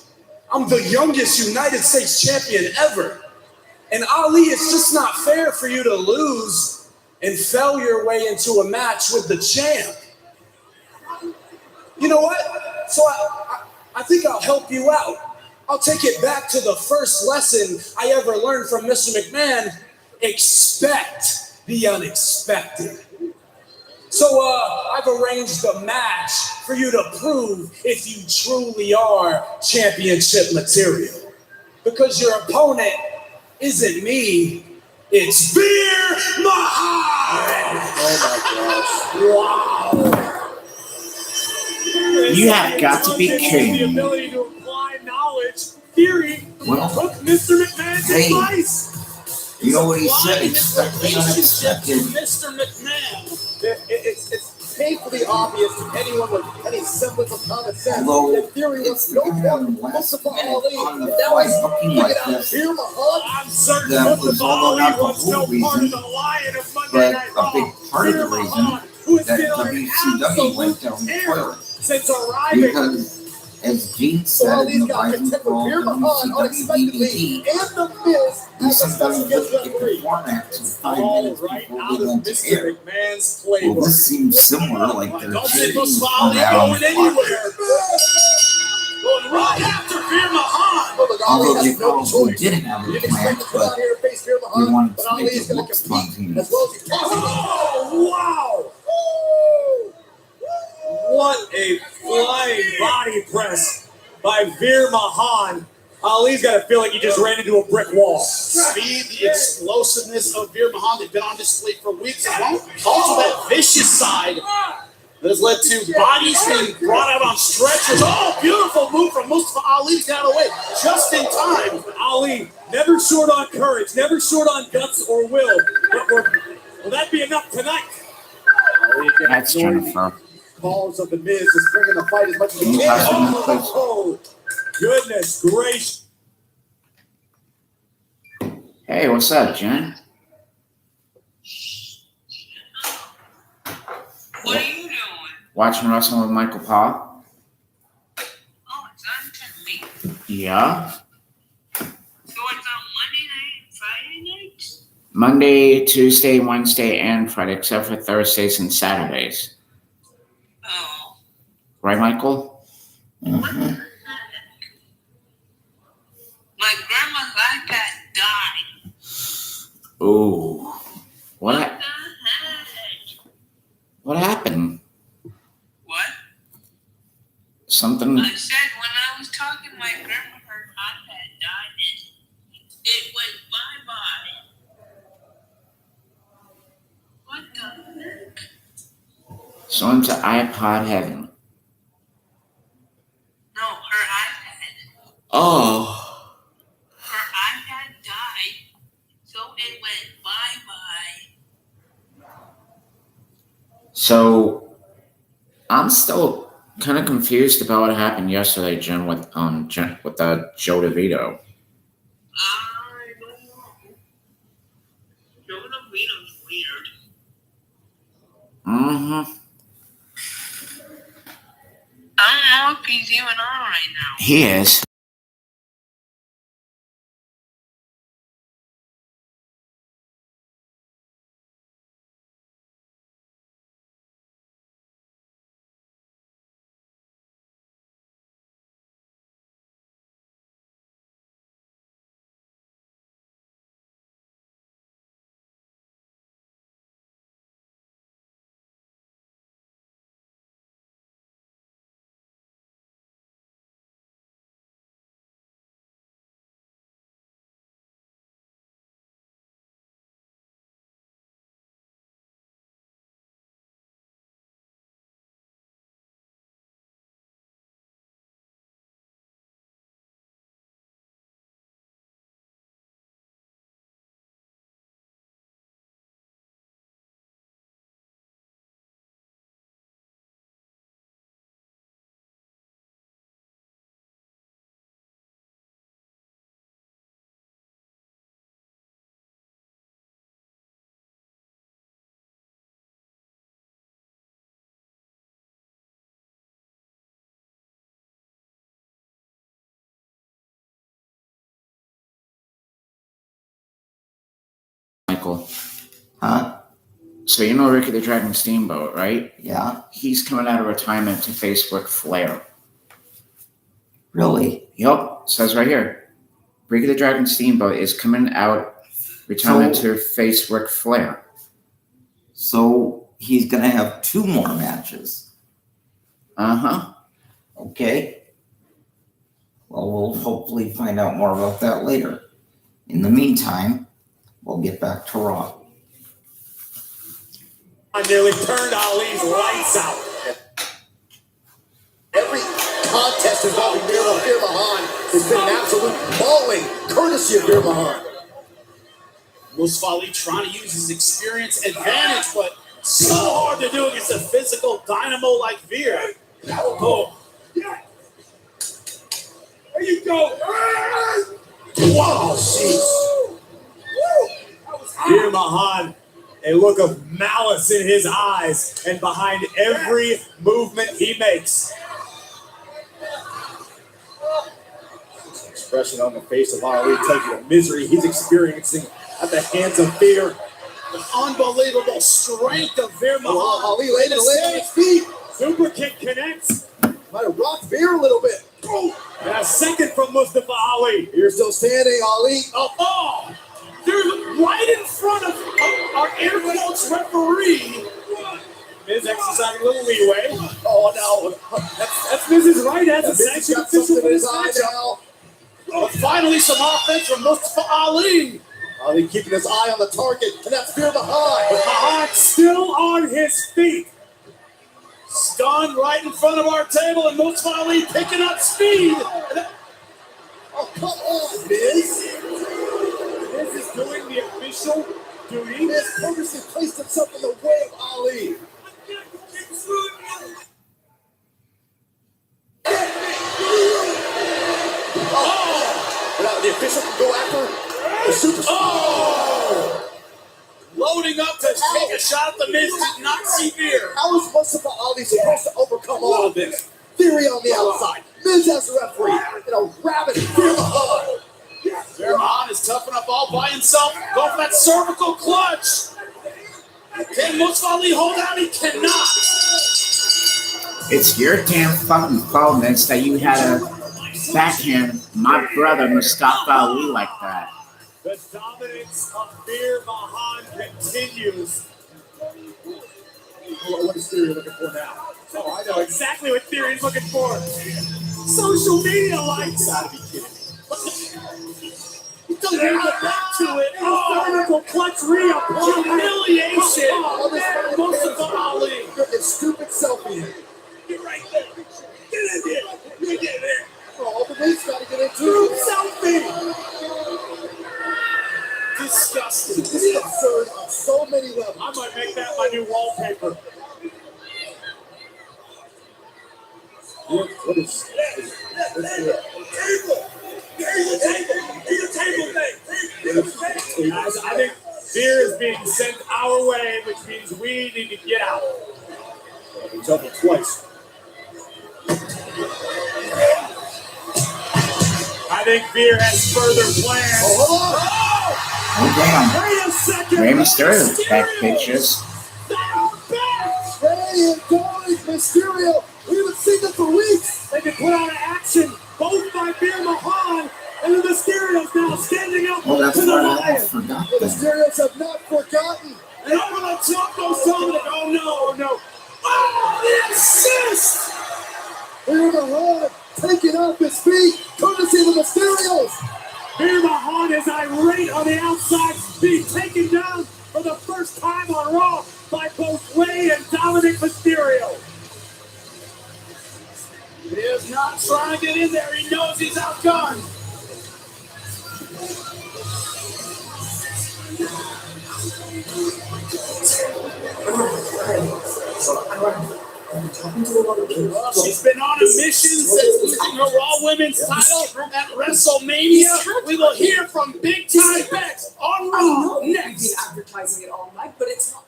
I'm the youngest United States champion ever. And Ali, it's just not fair for you to lose and fail your way into a match with the champ. You know what? So I think I'll help you out. I'll take it back to the first lesson I ever learned from Mr. McMahon. Expect the unexpected. So I've arranged a match for you to prove if you truly are championship material. Because your opponent isn't me, it's Veer Mahaan! Oh my gosh. Wow! You have got to be kidding The me. ability to apply knowledge, theory, Well, took Mr. McMahon's hey. advice. You know what he said? Expect the unexpected. Mr. McMahon. It's painfully obvious to anyone with any semblance of common sense Although that Theory was it's no the part of last Mustafa minute Ali. on the And that fly was booking to like get out this. Veer Mahaan. I'm certain That was Mustafa all Ali not the was no whole part of reason, the Lion of Monday but Night a Raw. big part of the Veer reason Mahaan, who is that feeling WCW went down the absolute terror toilet. since arriving. Because, as Gene So said in Ali's the got to Rising contend with Brawl Veer Mahaan WCW unexpectedly, DVD, and the Miz we as a special sometimes guest just get the referee. formats in 5 All minutes right before out we of went to Mr. air. McMahon's Well, playbook. this seems similar, like they're Don't say taking Mustafa Ali format on going the clock. anywhere. Going right after Veer Mahaan. But look, Ali Although they has no probably choice. didn't have He a didn't plan, expect to come out but here and face Veer they Mahaan, wanted but to Ali make is it going look to compete as spontaneous. well as he possibly can. Oh, wow. What a flying body press by Veer Mahaan. Ali's got to feel like he just ran into a brick wall. Speed, the explosiveness of Veer Mahaan, they've been on display for weeks. Also that vicious side that has led to bodies being brought out on stretchers. Oh, beautiful move from Mustafa Ali to get out of the way just in time. Ali, never short on courage, never short on guts or will. But will that be enough tonight? That's Jennifer. Calls of the Miz is bringing the fight as much as he can. Oh, goodness gracious. Hey, what's up, Jen? What are you doing? Watching wrestling with Michael Paul? Oh, it's on TV. Yeah. So it's on Monday night and Friday nights? Monday, Tuesday, Wednesday, and Friday, except for Thursdays and Saturdays. Oh. Right, Michael? What the heck? My grandma's iPad died. Ooh. What What? the heck? What happened? What? Something. I said when I was talking, my grandma, her iPad died and it went bye-bye. What the heck? So into iPod heaven. No, her iPad. Oh. Her iPad died, so it went bye-bye. So I'm still kind of confused about what happened yesterday, Jen, with Joe DeVito. I don't know. Joe DeVito's weird. Mm-hmm. I don't know if he's even on right now. He is. Michael. Huh? So you know Ricky the Dragon Steamboat, right? Yeah. He's coming out of retirement to face Ric Flair. Really? Yup, says right here. Ricky the Dragon Steamboat is coming out retirement to face Ric Flair. So he's gonna have 2 more matches. Uh-huh. Okay. Well, we'll hopefully find out more about that later. In the meantime, we'll get back to Raw. I nearly turned Ali's lights out. every contest involving Veer Mahaan has been an absolute mauling, courtesy of Veer Mahaan. Mustafa Ali trying to use his experience advantage, but so hard to do against a physical dynamo like Veer. Oh. There you go. Wow, jeez. Veer Mahaan, a look of malice in his eyes and behind every movement he makes. Expression on the face of Ali tells you the misery he's experiencing at the hands of Veer. The unbelievable strength of Veer Mahaan. Ali laid it on his feet. Super kick connects. Might have rocked Veer a little bit. And a second from Mustafa Ali. Veer still standing. Ali. Oh, dude, right in front of our air quotes referee. Miz exercising a little leeway. Oh no. That's Miz's right hand. Miz has got something in his eye now. But finally, some offense from Mustafa Ali. Ali keeping his eye on the target, and that's Veer Mahaan. But Mahaan still on his feet. Stunned right in front of our table, and Mustafa Ali picking up speed. Oh, come on, Miz. Miz is doing the official duty. Miz purposely placed himself in the way of Ali. Now the official can go after the superstar. Oh! Loading up to take a shot at the Miz, did not see Veer. How is Mustafa Ali supposed to overcome all of this? Theory on the outside, Miz as the referee, and a rabid Veer Mahaan. Veer Mahaan is tough enough all by himself. Go for that cervical clutch. Can Mustafa Ali hold out? He cannot. It's your damn fucking fault, Vince, that you had to backhand my brother Mustafa Ali like that. The dominance of Veer Mahaan continues. What is Theory looking for now? Oh, I know exactly what Theory's looking for. Social media likes. Gotta be kidding me. He doesn't even get back to it. Oh, cervical clutch reapplied. Humiliation. Mustafa Ali. Freaking stupid selfie. Get right there. Get in there. Get there. Oh, the Miz gotta get into Group it. selfie. Disgusting. This is absurd on so many levels. I might make that my new wallpaper. What is Guys, I think Veer is being sent our way, which means we need to get out. double twice? I think Veer has further plans. Oh, damn. Wait a second. Rey Mysterio back pictures. Rey and Dominic Mysterio. We haven't seen them for weeks. They can put out an action, both by Veer Mahaan, and the Mysterios now standing up Well, that's to the what I lion. forgot. The Mysterios have not forgotten. And over the top goes Dominic. Oh no, oh no. Oh, the assist! Veer Mahaan taking off his feet, courtesy of the Mysterios. Veer Mahaan is irate on the outside, being taken down for the first time on Raw by both Rey and Dominic Mysterio. He is not trying to get in there. He knows he's outgunned. She's been on a mission since losing her Raw Women's title at WrestleMania. We will hear from Big Time Bex on Raw next. You've been advertising it all night, but it's not.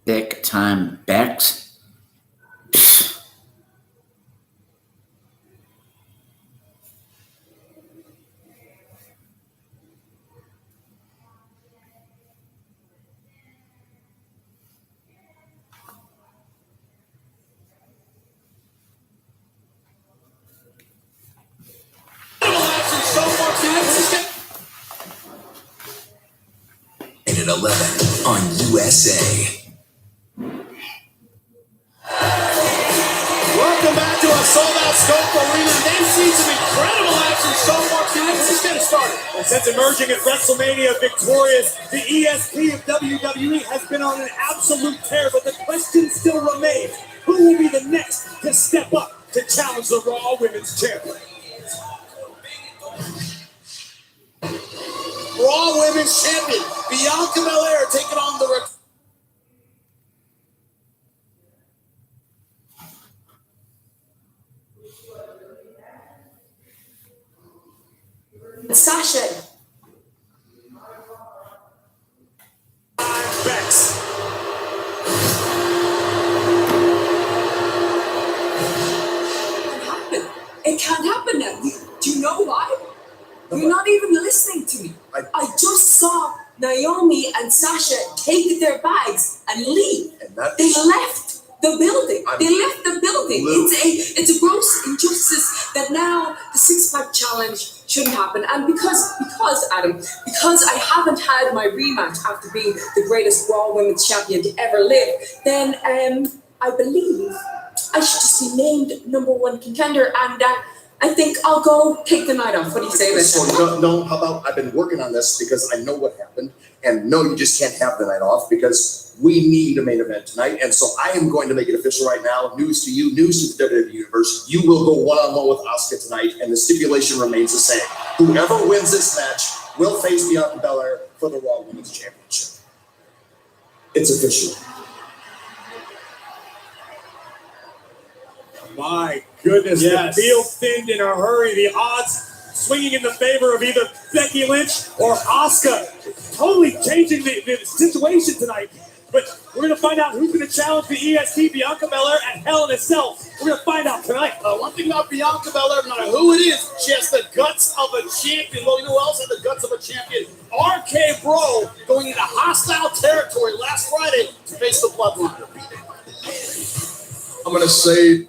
Big Time Bex. And at 11 on USA. Welcome back to a sold-out Scope Arena. They've seen some incredible action so far tonight. Let's just get it started. And since emerging at WrestleMania victorious, the ESP of WWE has been on an absolute tear, but the question still remains, who will be the next to step up to challenge the Raw Women's Champion? Raw Women's Champion, Bianca Belair taking on the Sasha. Bex. It can't happen now. Do you know why? You're not even listening to me. I just saw Naomi and Sasha take their bags and leave. They left the building. It's a gross injustice that now the six-pack challenge shouldn't happen. And because Adam, because I haven't had my rematch after being the greatest Raw Women's Champion to ever live, then I believe I should just be named #1 contender. And I think I'll go take the night off. What do you say, So Richard? no, how about I've been working on this because I know what happened, and no, you just can't have the night off because we need a main event tonight, and so I am going to make it official right now. News to you, news to the WWE Universe. You will go one-on-one with Asuka tonight, and the stipulation remains the same. Whoever wins this match will face Bianca Belair for the Raw Women's Championship. It's official. My goodness, Yes. the field thinned in a hurry. The odds swinging in the favor of either Becky Lynch or Asuka. Totally changing the situation tonight. But we're going to find out who's going to challenge the EST Bianca Belair at Hell in a Cell. We're going to find out tonight. One thing about Bianca Belair, no matter who it is, she has the guts of a champion. Well, you know who else had the guts of a champion? RK Bro going into hostile territory last Friday to face the Bloodline. I'm gonna say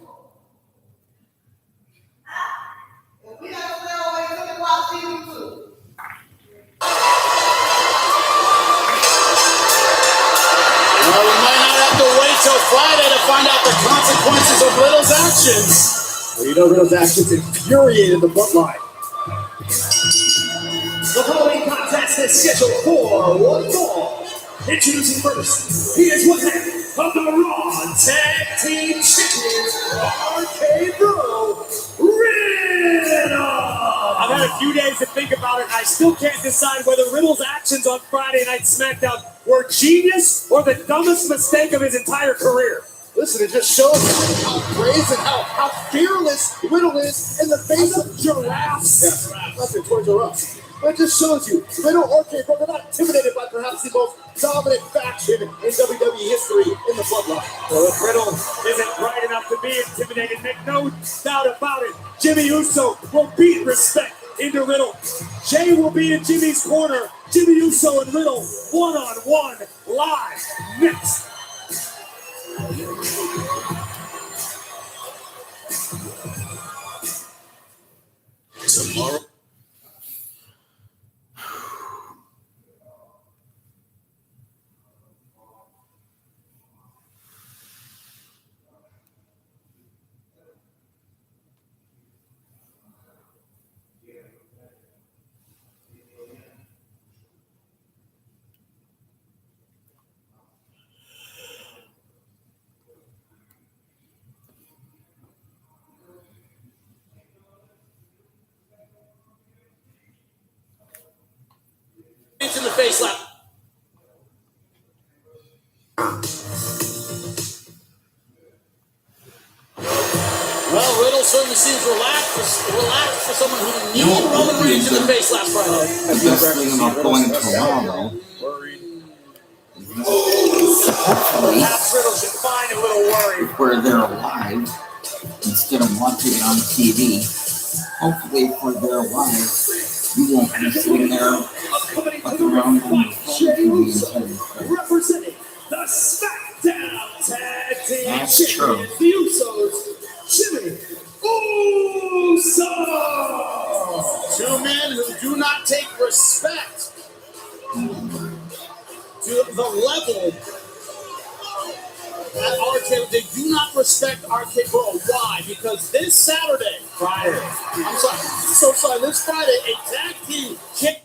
Well, we might not have to wait till Friday to find out the consequences of Riddle's actions. Well, you know Riddle's actions infuriated the Bloodline. The following contest is scheduled for one fall. Introducing first, he is one half of the Raw Tag Team Champions, RK Bro, Riddle. I've had a few days to think about it, and I still can't decide whether Riddle's actions on Friday Night SmackDown were genius or the dumbest mistake of his entire career. Listen, it just shows how brazen, how fearless Riddle is in the face of giraffes. Yeah, nothing towards giraffes. But it just shows you, Riddle, RK Bro, they're not intimidated by perhaps the most dominant faction in WWE history in the Bloodline. Well, if Riddle isn't bright enough to be intimidated, make no doubt about it, Jimmy Uso will beat respect into Riddle. Jay will be in Jimmy's corner. Jimmy Uso and Riddle one-on-one live next. Tomorrow. In the face slap. Well, Riddle certainly seems relaxed for someone who knew Roman Reigns in the face last Friday. The best thing about going to Raw, though, hopefully, Perhaps Riddle should find a little worried. where they're live instead of watching it on TV. Hopefully, where they're live, you won't be sitting there looking around on your phone. Representing the SmackDown Tag Team That's true. Champions, the Usos, Jimmy Uso. Two men who do not take respect to the level at RK. They do not respect RK Bro. Why? Because this Saturday, this Friday, a tag team champion.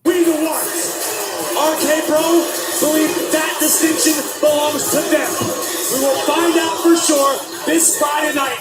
We the ones. RK Bro believe that distinction belongs to them. We will find out for sure this Friday night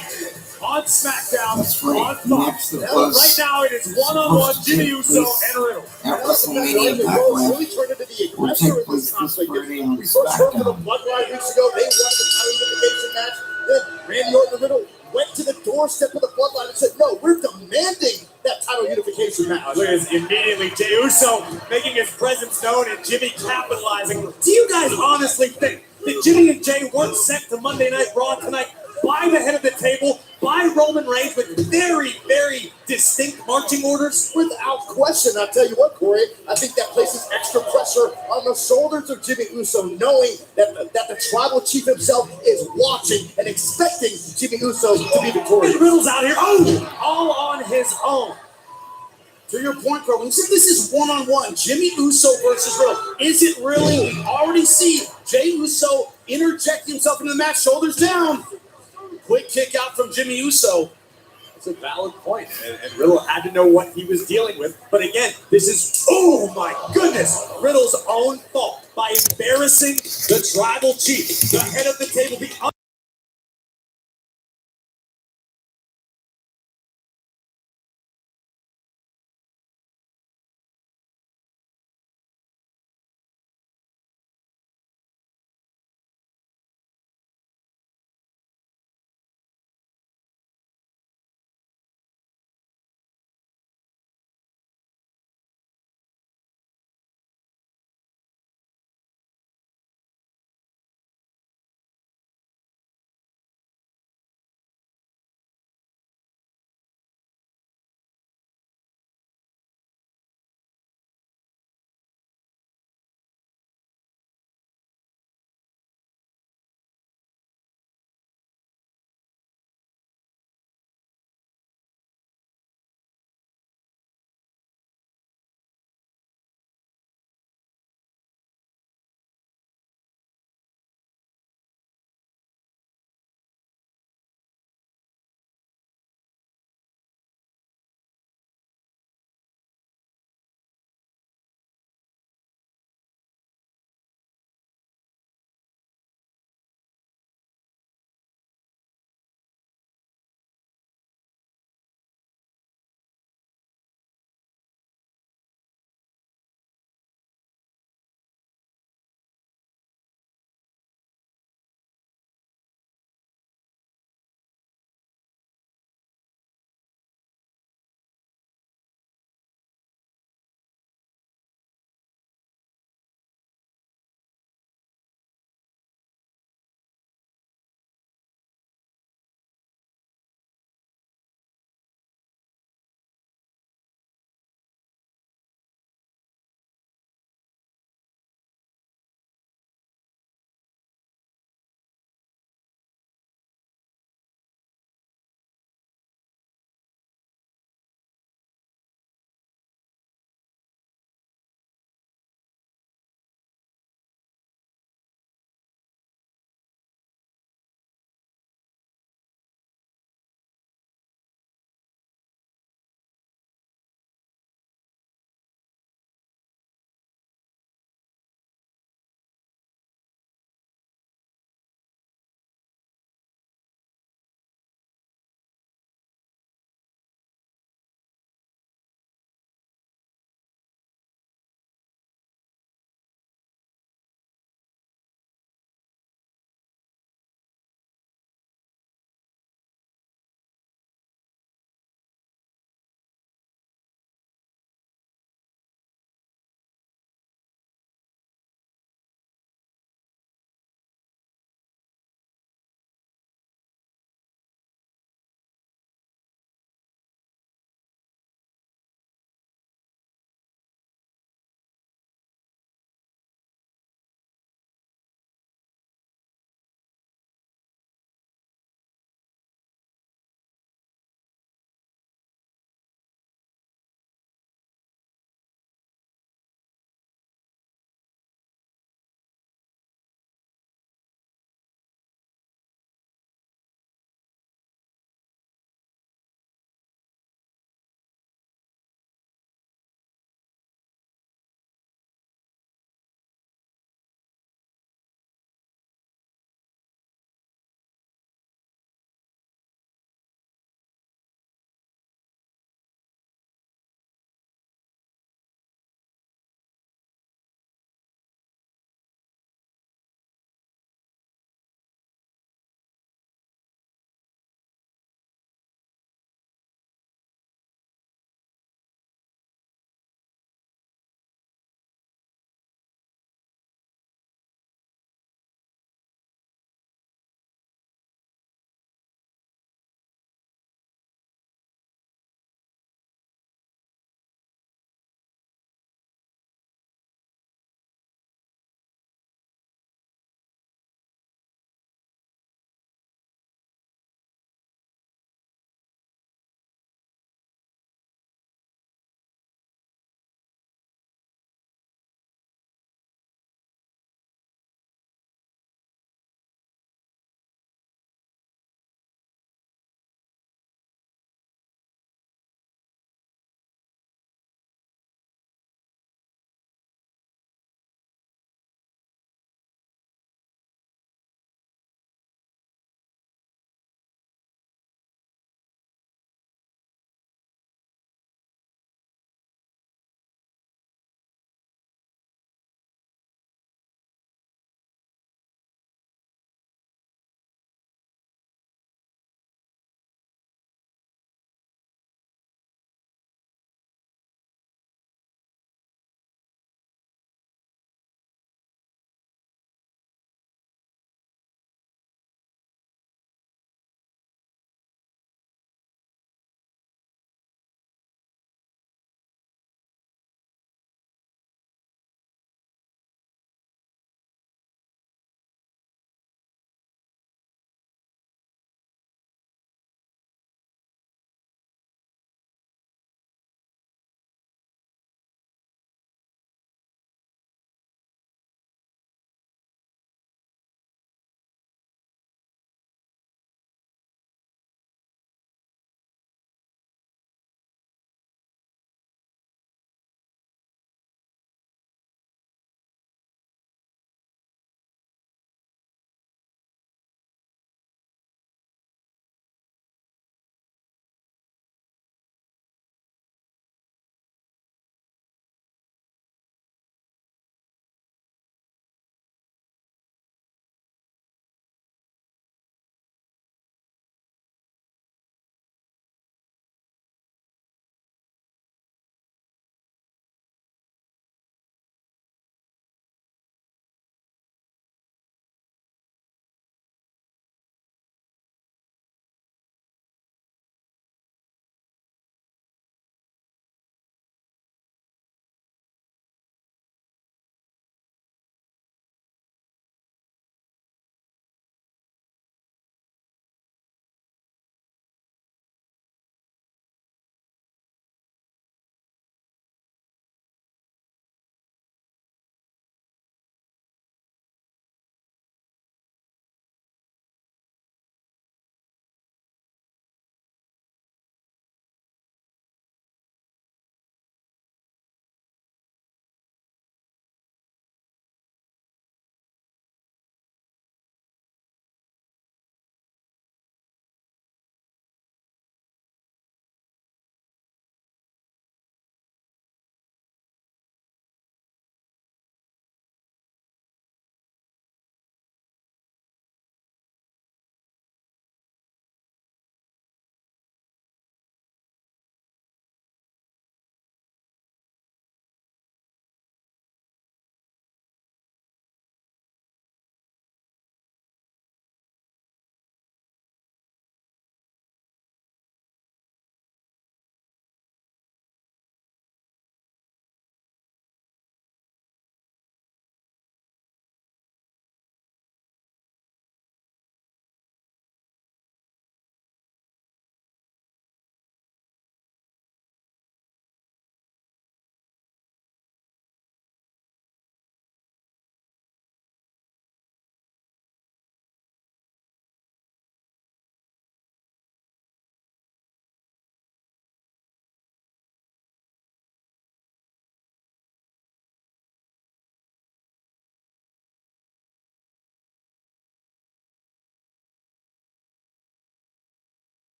on SmackDown. That's right. On Fox. Next it was Right now it is one-on-one Jimmy Uso and Riddle. at WrestleMania Rose Backlash really turned into the will aggressor take in place this this conflict. Friday on We first heard from the SmackDown. Bloodline weeks ago. They won the title unification match. Then Randy Orton and Riddle went to the doorstep of the Bloodline and said, "No, we're demanding that title unification match." Look at this, immediately Jey Uso making his presence known and Jimmy capitalizing. Do you guys honestly think that Jimmy and Jay weren't sent to Monday Night Raw tonight by the head of the table, by Roman Reigns, with very, very distinct marching orders? Without question, I'll tell you what, Corey, I think that places extra pressure on the shoulders of Jimmy Uso, knowing that the tribal chief himself is watching and expecting Jimmy Uso to be victorious. And Riddle's out here, all on his own. To your point, bro, when you said this is one-on-one, Jimmy Uso versus Riddle, is it really? Already see Jey Uso interject himself into the match, shoulders down. quick kick out from Jimmy Uso. It's a valid point, and Riddle had to know what he was dealing with. But again, this is, oh my goodness, Riddle's own fault by embarrassing the tribal chief, the head of the table, the